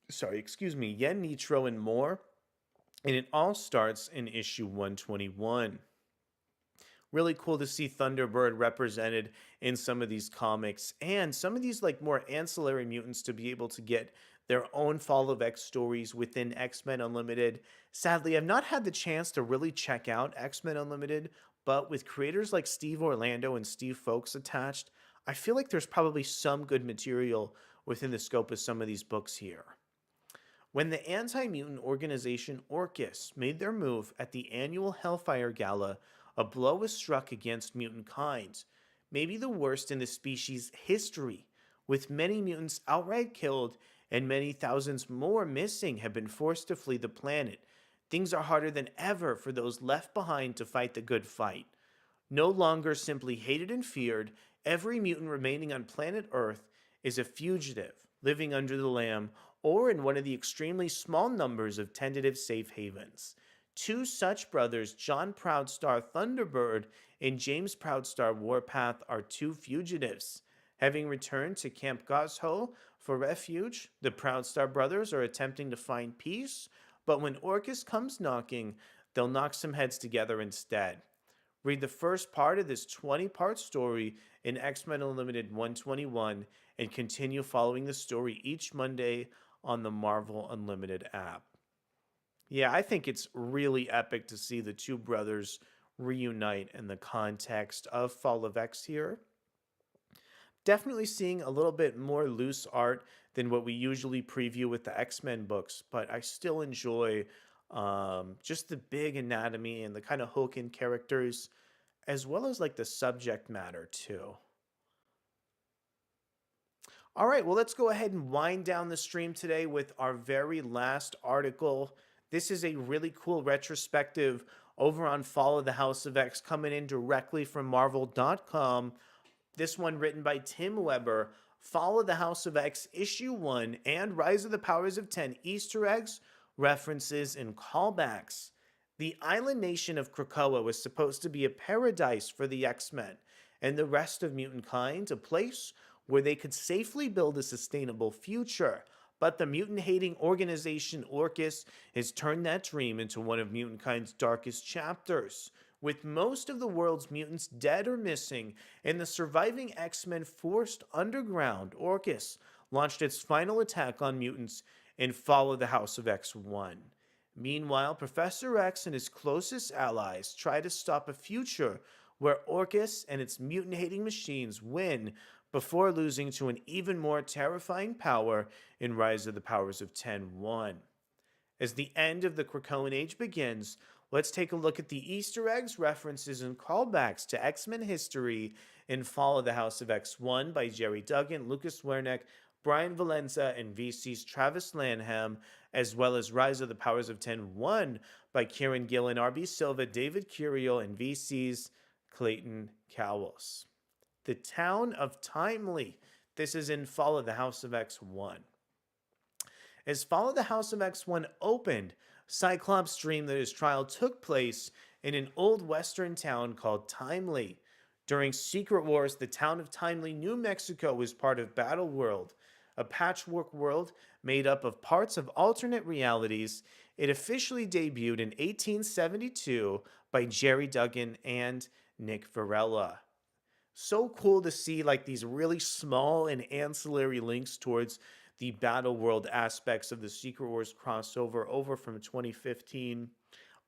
Yen Nitro, and more. And it all starts in issue 121. Really cool to see Thunderbird represented in some of these comics, and some of these more ancillary mutants to be able to get their own Fall of X stories within X-Men Unlimited. Sadly, I've not had the chance to really check out X-Men Unlimited, but with creators like Steve Orlando and Steve Folks attached, I feel like there's probably some good material within the scope of some of these books here. When the anti-mutant organization Orcus made their move at the annual Hellfire Gala, a blow was struck against mutant kind, maybe the worst in the species' history, with many mutants outright killed and many thousands more missing have been forced to flee the planet. Things are harder than ever for those left behind to fight the good fight. No longer simply hated and feared, every mutant remaining on planet Earth is a fugitive, living under the Lamb, or in one of the extremely small numbers of tentative safe havens. 2 such brothers, John Proudstar Thunderbird and James Proudstar Warpath, are 2 fugitives. Having returned to Camp Gosho for refuge, the Proud Star brothers are attempting to find peace, but when Orcus comes knocking, they'll knock some heads together instead. Read the first part of this 20-part story in X-Men Unlimited 121 and continue following the story each Monday on the Marvel Unlimited app. Yeah, I think it's really epic to see the two brothers reunite in the context of Fall of X here. Definitely seeing a little bit more loose art than what we usually preview with the X-Men books, but I still enjoy just the big anatomy and the kind of hook in characters, as well as like the subject matter too. All right, well, let's go ahead and wind down the stream today with our very last article. This is a really cool retrospective over on Fall of the House of X coming in directly from Marvel.com. This one written by Tim Weber. Fall of the House of X Issue 1 and Rise of the Powers of 10 Easter eggs, references, and callbacks. The island nation of Krakoa was supposed to be a paradise for the X-Men and the rest of mutant kind, a place where they could safely build a sustainable future. But the mutant-hating organization Orcus has turned that dream into one of mutant kind's darkest chapters. With most of the world's mutants dead or missing, and the surviving X-Men forced underground, Orcus launched its final attack on mutants and followed the House of X-1. Meanwhile, Professor X and his closest allies try to stop a future where Orcus and its mutant-hating machines win before losing to an even more terrifying power in Rise of the Powers of 10-1. As the end of the Krakoan Age begins, let's take a look at the Easter eggs, references, and callbacks to X-Men history in Fall of the House of X-1 by Jerry Duggan, Lucas Wernick, Brian Valenza, and VC's Travis Lanham, as well as Rise of the Powers of 10-1 by Kieran Gillen, RB Silva, David Curiel, and VC's Clayton Cowles. The town of Timely. This is in Fall of the House of X-1. As Fall of the House of X-1 opened, Cyclops dreamed that his trial took place in an old western town called Timely. During Secret Wars, the town of Timely, New Mexico was part of Battle World, a patchwork world made up of parts of alternate realities. It officially debuted in 1872 by Jerry Duggan and Nick Varela. So cool to see like these really small and ancillary links towards the Battle World aspects of the Secret Wars crossover over from 2015.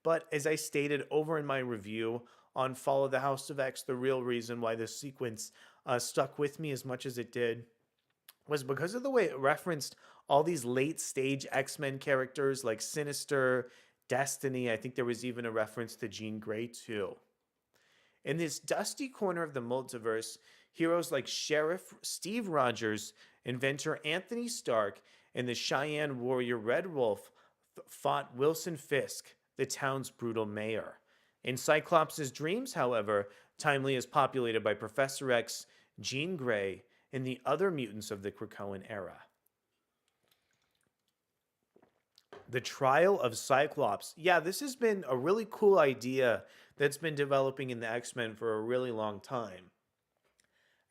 But as I stated over in my review on Fall of the House of X, the real reason why this sequence stuck with me as much as it did was because of the way it referenced all these late stage X-Men characters like Sinister, Destiny. I think there was even a reference to Jean Grey too. In this dusty corner of the multiverse, heroes like Sheriff Steve Rogers, inventor Anthony Stark, and the Cheyenne warrior Red Wolf fought Wilson Fisk, the town's brutal mayor. In Cyclops' dreams, however, Timely is populated by Professor X, Jean Grey, and the other mutants of the Krakoan era. The Trial of Cyclops. Yeah, this has been a really cool idea that's been developing in the X-Men for a really long time.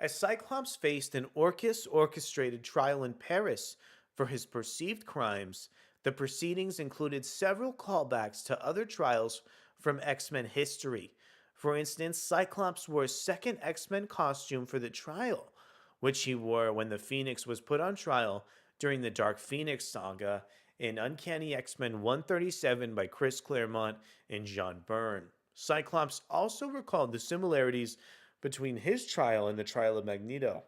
As Cyclops faced an Orcus-orchestrated trial in Paris for his perceived crimes, the proceedings included several callbacks to other trials from X-Men history. For instance, Cyclops wore a second X-Men costume for the trial, which he wore when the Phoenix was put on trial during the Dark Phoenix saga in Uncanny X-Men 137 by Chris Claremont and John Byrne. Cyclops also recalled the similarities between his trial and the trial of Magneto.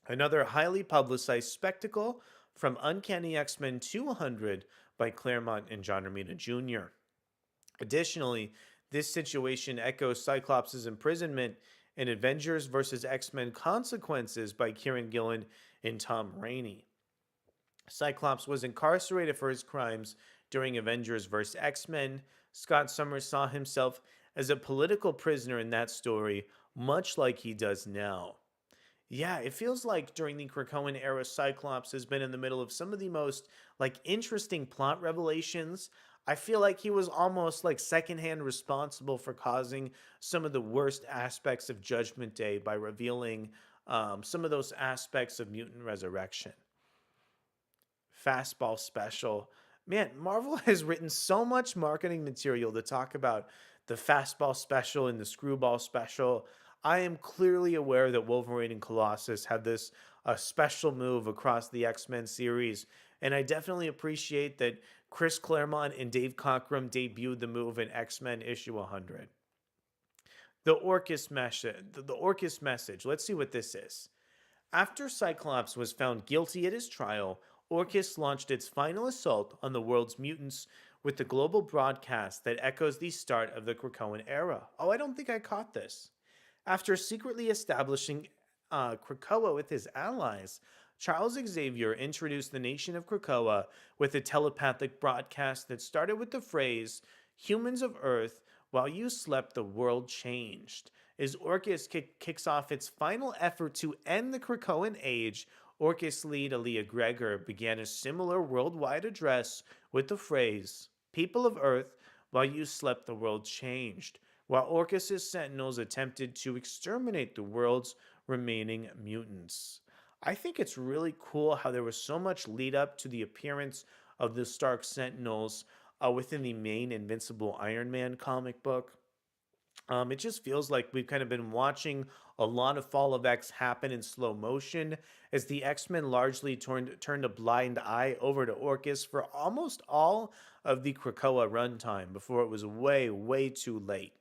Another highly publicized spectacle from Uncanny X-Men 200 by Claremont and John Romita Jr. Additionally, this situation echoes Cyclops' imprisonment in Avengers vs. X-Men Consequences by Kieran Gillen and Tom Rainey. Cyclops was incarcerated for his crimes during Avengers vs. X-Men. Scott Summers saw himself as a political prisoner in that story, much like he does now. Yeah, it feels like during the Krakoan era, Cyclops has been in the middle of some of the most interesting plot revelations. I feel like he was almost secondhand responsible for causing some of the worst aspects of Judgment Day by revealing some of those aspects of mutant resurrection. Fastball special. Man, Marvel has written so much marketing material to talk about the fastball special and the screwball special. I am clearly aware that Wolverine and Colossus have this special move across the X-Men series, and I definitely appreciate that Chris Claremont and Dave Cockrum debuted the move in X-Men issue 100. The Orcus message. The Orcus message. Let's see what this is. After Cyclops was found guilty at his trial, Orcus launched its final assault on the world's mutants with the global broadcast that echoes the start of the Krakoan era. Oh, I don't think I caught this. After secretly establishing Krakoa with his allies, Charles Xavier introduced the nation of Krakoa with a telepathic broadcast that started with the phrase, "Humans of Earth, while you slept, the world changed." As Orcus kicks off its final effort to end the Krakoan age, Orcus lead Aaliyah Gregor began a similar worldwide address with the phrase, "People of Earth, while you slept, the world changed," while Orcus's sentinels attempted to exterminate the world's remaining mutants. I think it's really cool how there was so much lead up to the appearance of the Stark Sentinels within the main Invincible Iron Man comic book. It just feels like we've kind of been watching a lot of Fall of X happen in slow motion as the X-Men largely turned a blind eye over to Orcus for almost all of the Krakoa runtime before it was way, way too late.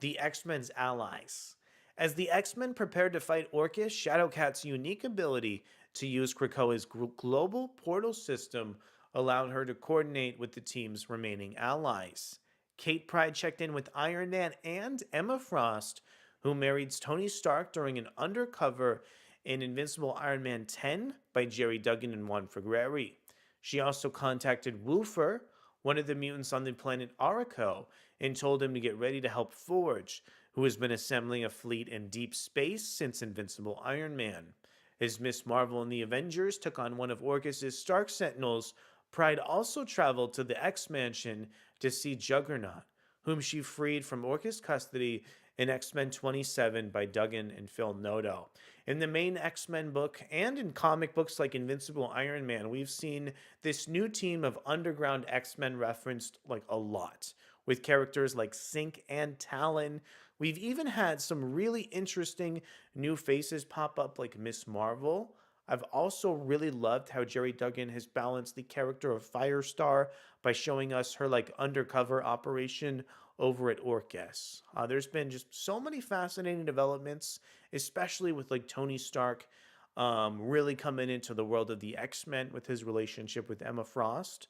The X-Men's allies. As the X-Men prepared to fight Orcus, Shadowcat's unique ability to use Krakoa's global portal system allowed her to coordinate with the team's remaining allies. Kate Pryde checked in with Iron Man and Emma Frost, who married Tony Stark during an undercover in Invincible Iron Man 10 by Jerry Duggan and Juan Frigeri. She also contacted Woofer, one of the mutants on the planet Arakko, and told him to get ready to help Forge, who has been assembling a fleet in deep space since Invincible Iron Man. As Miss Marvel and the Avengers took on one of Orcus's Stark Sentinels, Pryde also traveled to the X-Mansion to see Juggernaut, whom she freed from Orcus custody in X-Men 27 by Duggan and Phil Noto. In the main X-Men book and in comic books like Invincible Iron Man, we've seen this new team of underground X-Men referenced like a lot, with characters like Sync and Talon. We've even had some really interesting new faces pop up like Miss Marvel. I've also really loved how Jerry Duggan has balanced the character of Firestar by showing us her like undercover operation over at Orcus. There's been just so many fascinating developments, especially with like Tony Stark really coming into the world of the X-Men with his relationship with Emma Frost.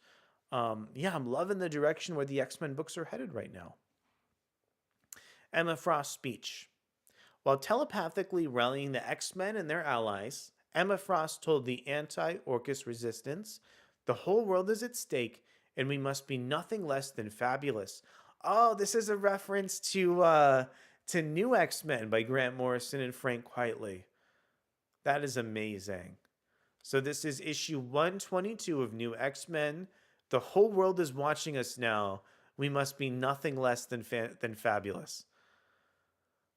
Yeah, I'm loving the direction where the X-Men books are headed right now. Emma Frost's speech. While telepathically rallying the X-Men and their allies, Emma Frost told the anti-Orcus resistance, "The whole world is at stake, and we must be nothing less than fabulous." Oh, this is a reference to New X-Men by Grant Morrison and Frank Quitely. That is amazing. So this is issue 122 of New X-Men. The whole world is watching us now. We must be nothing less than fabulous.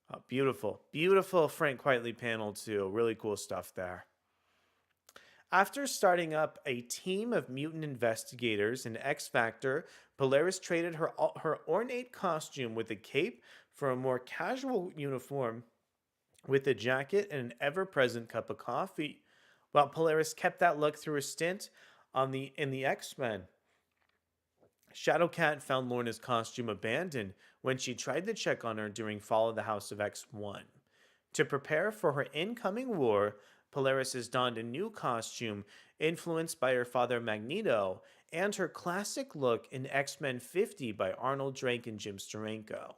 Oh, beautiful. Beautiful Frank Quitely panel too. Really cool stuff there. After starting up a team of mutant investigators in X Factor, Polaris traded her ornate costume with a cape for a more casual uniform with a jacket and an ever-present cup of coffee, while Polaris kept that look through a stint in the X-Men. Shadowcat found Lorna's costume abandoned when she tried to check on her during Fall of the House of X-1. To prepare for her incoming war, Polaris has donned a new costume influenced by her father Magneto and her classic look in X-Men 50 by Arnold Drake and Jim Steranko.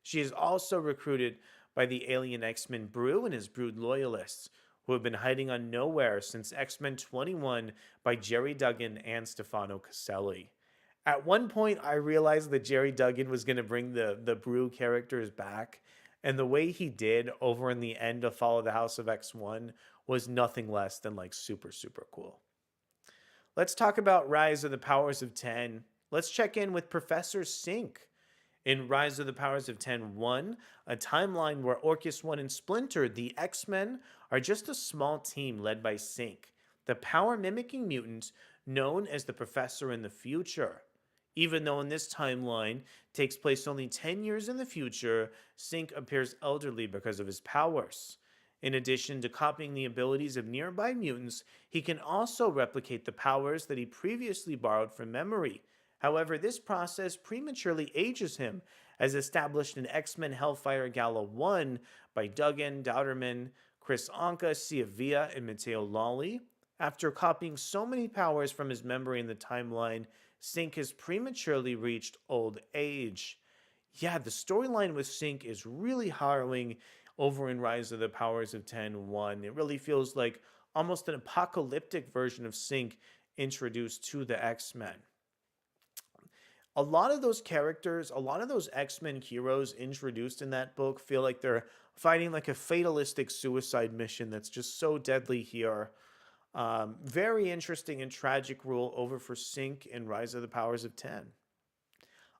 She is also recruited by the alien X-Men Brew and his Brood loyalists, who have been hiding on Nowhere since X-Men 21 by Jerry Duggan and Stefano Caselli. At one point, I realized that Jerry Duggan was going to bring the Brew characters back, and the way he did over in the end of Fall of the House of X1 was nothing less than like super, super cool. Let's talk about Rise of the Powers of 10. Let's check in with Professor Sync. In Rise of the Powers of 10-1, a timeline where Orcus 1 and Splinter, the X-Men, are just a small team led by Sync, the power-mimicking mutant known as the Professor in the future. Even though in this timeline takes place only 10 years in the future, Sync appears elderly because of his powers. In addition to copying the abilities of nearby mutants, he can also replicate the powers that he previously borrowed from memory. However, this process prematurely ages him, as established in X-Men Hellfire Gala 1 by Duggan, Dowderman, Chris Anka, Sia Villa, and Matteo Lolli. After copying so many powers from his memory in the timeline, Sync has prematurely reached old age. Yeah, the storyline with Sync is really harrowing over in Rise of the Powers of 10-1. It really feels like almost an apocalyptic version of Sync introduced to the X-Men. A lot of those characters, a lot of those X-Men heroes introduced in that book feel like they're fighting like a fatalistic suicide mission that's just so deadly here. Very interesting and tragic rule over for Sync in Rise of the Powers of 10.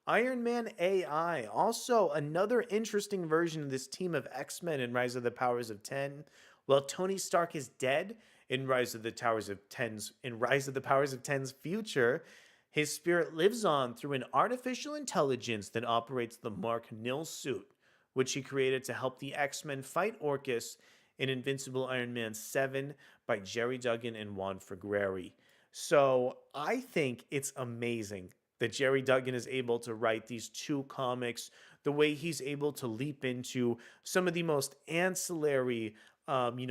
Iron Man AI, also another interesting version of this team of X-Men in Rise of the Powers of 10. While Tony Stark is dead in Rise of the Powers of Ten's future, his spirit lives on through an artificial intelligence that operates the Mark Nil suit, which he created to help the X-Men fight Orcus in Invincible Iron Man 7 by Jerry Duggan and Juan Frigeri. So I think it's amazing that Jerry Duggan is able to write these two comics, the way he's able to leap into some of the most ancillary,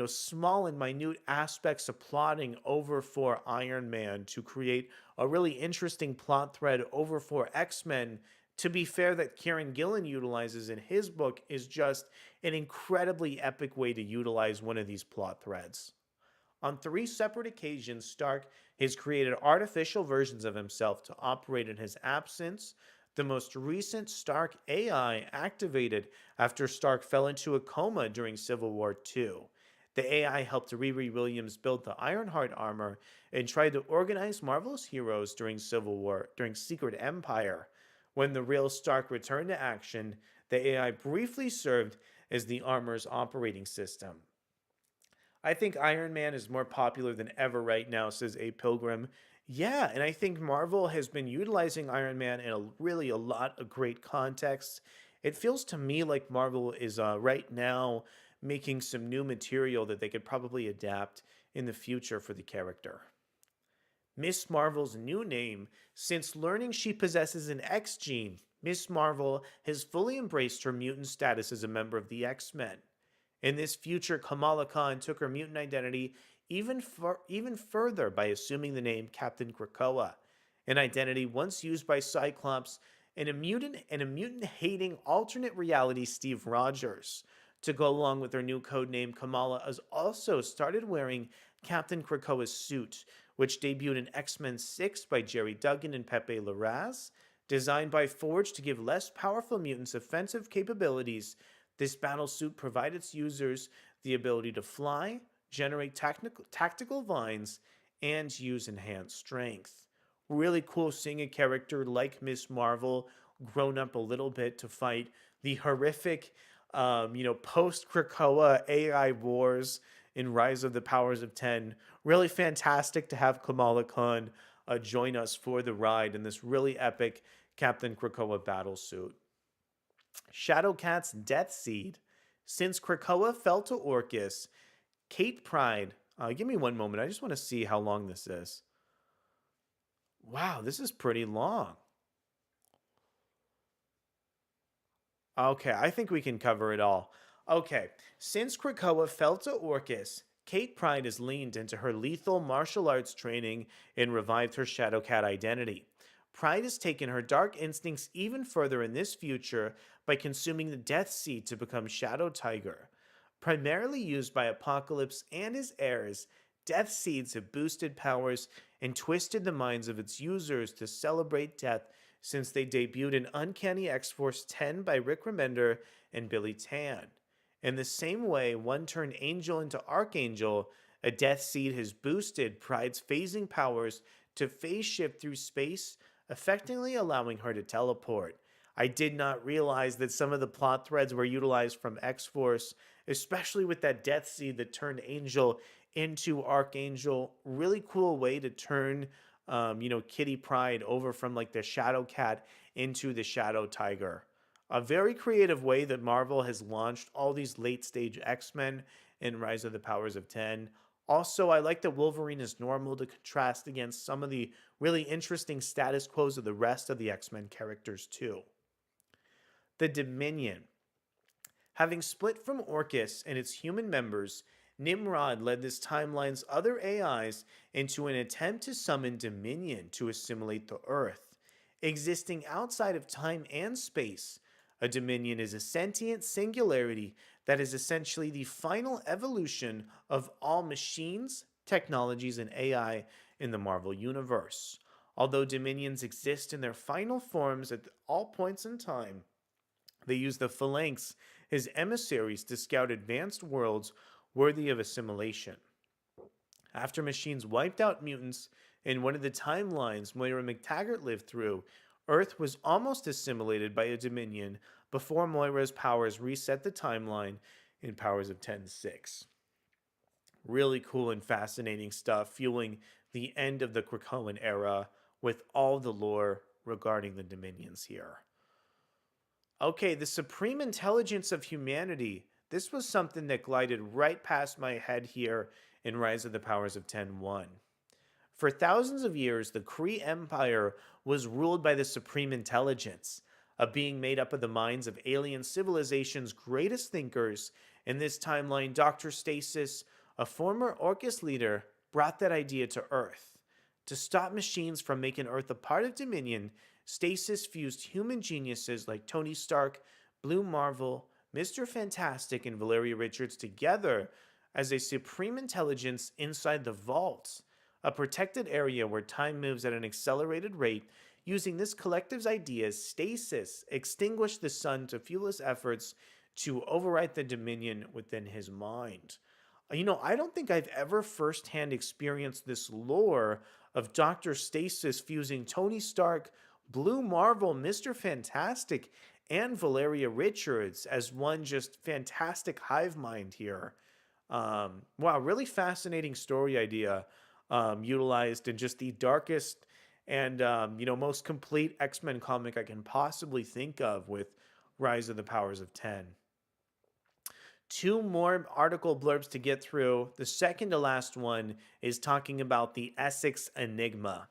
small and minute aspects of plotting over for Iron Man to create a really interesting plot thread over for X-Men. To be fair, that Kieran Gillen utilizes in his book is just an incredibly epic way to utilize one of these plot threads. On 3 separate occasions, Stark has created artificial versions of himself to operate in his absence. The most recent Stark AI activated after Stark fell into a coma during Civil War II. The AI helped Riri Williams build the Ironheart armor and tried to organize Marvel's heroes during Secret Empire. When the real Stark returned to action, the AI briefly served as the armor's operating system. I think Iron Man is more popular than ever right now, says A. Pilgrim. Yeah, and I think Marvel has been utilizing Iron Man in a lot of great contexts. It feels to me like Marvel is right now making some new material that they could probably adapt in the future for the character. Miss Marvel's new name. Since learning she possesses an X gene, Miss Marvel has fully embraced her mutant status as a member of the X-Men. In this future, Kamala Khan took her mutant identity even further by assuming the name Captain Krakoa, an identity once used by Cyclops and a mutant-hating alternate reality Steve Rogers. To go along with her new code name, Kamala has also started wearing Captain Krakoa's suit, which debuted in X-Men 6 by Jerry Duggan and Pepe Larraz. Designed by Forge to give less powerful mutants offensive capabilities, this battlesuit provides its users the ability to fly, generate tactical vines, and use enhanced strength. Really cool seeing a character like Miss Marvel grown up a little bit to fight the horrific, post-Krakoa AI wars in Rise of the Powers of 10. Really fantastic to have Kamala Khan join us for the ride in this really epic Captain Krakoa battlesuit. Shadowcat's Death Seed. Since Krakoa fell to Orcus, Kate Pryde. Give me one moment. I just want to see how long this is. Wow, this is pretty long. Okay, I think we can cover it all. Okay, since Krakoa fell to Orcus, Kate Pryde has leaned into her lethal martial arts training and revived her Shadowcat identity. Pryde has taken her dark instincts even further in this future by consuming the Death Seed to become Shadow Tiger. Primarily used by Apocalypse and his heirs, Death Seeds have boosted powers and twisted the minds of its users to celebrate death since they debuted in Uncanny X-Force 10 by Rick Remender and Billy Tan. In the same way one turned Angel into Archangel, a Death Seed has boosted Pryde's phasing powers to phase shift through space, effectively allowing her to teleport. I did not realize that some of the plot threads were utilized from X-Force, especially with that Death Seed that turned Angel into Archangel. Really cool way to turn, Kitty Pryde over from like the Shadow Cat into the Shadow Tiger. A very creative way that Marvel has launched all these late stage X-Men in Rise of the Powers of 10. Also, I like that Wolverine is normal to contrast against some of the really interesting status quos of the rest of the X-Men characters too. The Dominion. Having split from Orcus and its human members, Nimrod led this timeline's other AIs into an attempt to summon Dominion to assimilate the Earth. Existing outside of time and space, a Dominion is a sentient singularity that is essentially the final evolution of all machines, technologies, and AI in the Marvel Universe. Although Dominions exist in their final forms at all points in time, they use the Phalanx as emissaries to scout advanced worlds worthy of assimilation. After machines wiped out mutants in one of the timelines Moira McTaggart lived through, Earth was almost assimilated by a Dominion before Moira's powers reset the timeline in Powers of 10-6. Really cool and fascinating stuff, fueling the end of the Krakoan era with all the lore regarding the Dominions here. Okay, the supreme intelligence of humanity. This was something that glided right past my head here in Rise of the Powers of 10-1. For thousands of years, the Kree Empire was ruled by the Supreme Intelligence, a being made up of the minds of alien civilization's greatest thinkers. In this timeline, Dr. Stasis, a former Orcus leader, brought that idea to Earth. To stop machines from making Earth a part of Dominion, Stasis fused human geniuses like Tony Stark, Blue Marvel, Mr. Fantastic, and Valeria Richards together as a supreme intelligence inside the Vault, a protected area where time moves at an accelerated rate. Using this collective's ideas, Stasis extinguished the sun to fuel his efforts to overwrite the Dominion within his mind. I don't think I've ever firsthand experienced this lore of Dr. Stasis fusing Tony Stark, Blue Marvel, Mr. Fantastic, and Valeria Richards as one just fantastic hive mind here. Wow, really fascinating story idea, utilized in just the darkest and most complete X-Men comic I can possibly think of with Rise of the Powers of 10. Two more article blurbs to get through. The second to last one is talking about the Essex Enigma.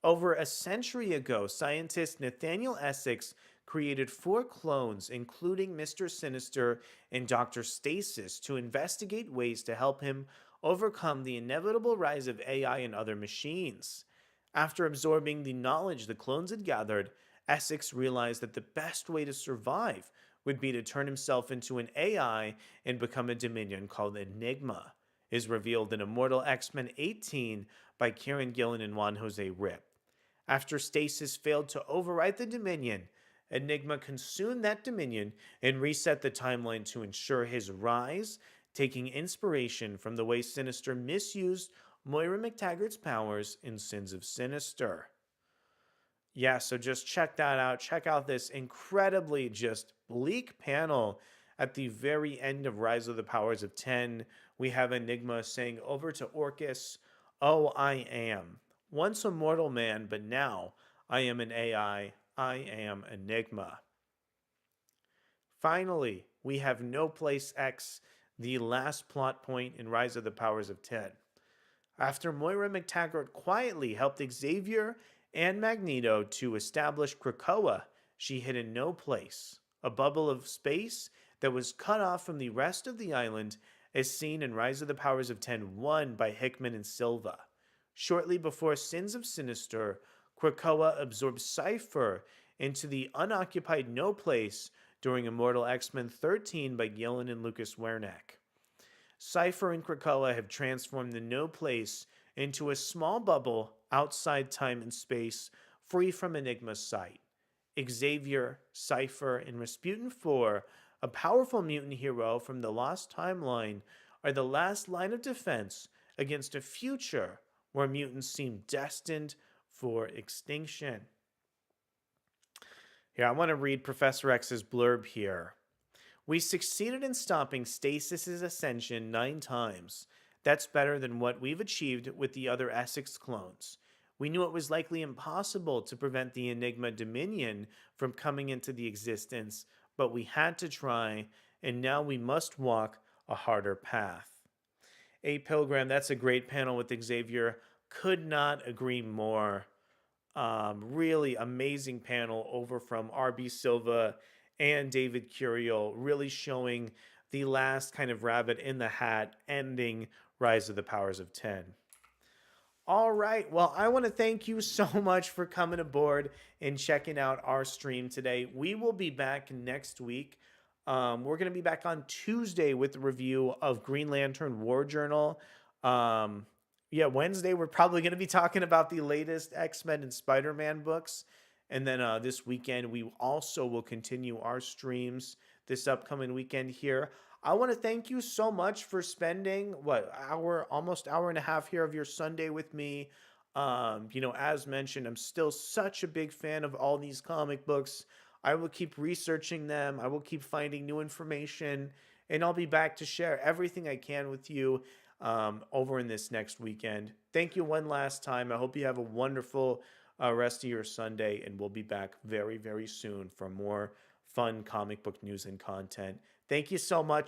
Over a century ago, scientist Nathaniel Essex created 4 clones, including Mr. Sinister and Dr. Stasis, to investigate ways to help him overcome the inevitable rise of AI and other machines. After absorbing the knowledge the clones had gathered, Essex realized that the best way to survive would be to turn himself into an AI and become a Dominion called Enigma, is revealed in Immortal X-Men 18 by Kieran Gillen and Juan Jose Rip. After Stasis failed to overwrite the Dominion, Enigma consumed that Dominion and reset the timeline to ensure his rise, taking inspiration from the way Sinister misused Moira McTaggart's powers in Sins of Sinister. Yeah, so just check that out. Check out this incredibly just bleak panel at the very end of Rise of the Powers of 10. We have Enigma saying over to Orcus, "Oh, I am. Once a mortal man, but now I am an AI. I am Enigma." Finally, we have No Place X, the last plot point in Rise of the Powers of 10. After Moira McTaggart quietly helped Xavier and Magneto to establish Krakoa, she hid in No Place, a bubble of space that was cut off from the rest of the island, as seen in Rise of the Powers of 10-1 by Hickman and Silva. Shortly before Sins of Sinister, Krakoa absorbed Cypher into the unoccupied No Place during Immortal X-Men 13 by Gillen and Lucas Wernick. Cypher and Krakoa have transformed the No Place into a small bubble outside time and space, free from Enigma's sight. Xavier, Cypher, and Rasputin 4, a powerful mutant hero from the Lost Timeline, are the last line of defense against a future where mutants seem destined for extinction. Here, I want to read Professor X's blurb here. We succeeded in stopping Stasis's ascension 9 times. That's better than what we've achieved with the other Essex clones. We knew it was likely impossible to prevent the Enigma Dominion from coming into the existence, but we had to try, and now we must walk a harder path. A Pilgrim, that's a great panel with Xavier. Could not agree more. Really amazing panel over from RB Silva and David Curiel, really showing the last kind of rabbit in the hat ending Rise of the Powers of 10. All right. Well, I want to thank you so much for coming aboard and checking out our stream today. We will be back next week. We're going to be back on Tuesday with the review of Green Lantern War Journal. Yeah, Wednesday, we're probably going to be talking about the latest X-Men and Spider-Man books. And then this weekend, we also will continue our streams this upcoming weekend here. I want to thank you so much for spending almost hour and a half here of your Sunday with me. As mentioned, I'm still such a big fan of all these comic books. I will keep researching them. I will keep finding new information, and I'll be back to share everything I can with you over in this next weekend. Thank you one last time. I hope you have a wonderful rest of your Sunday, and we'll be back very, very soon for more fun comic book news and content. Thank you so much.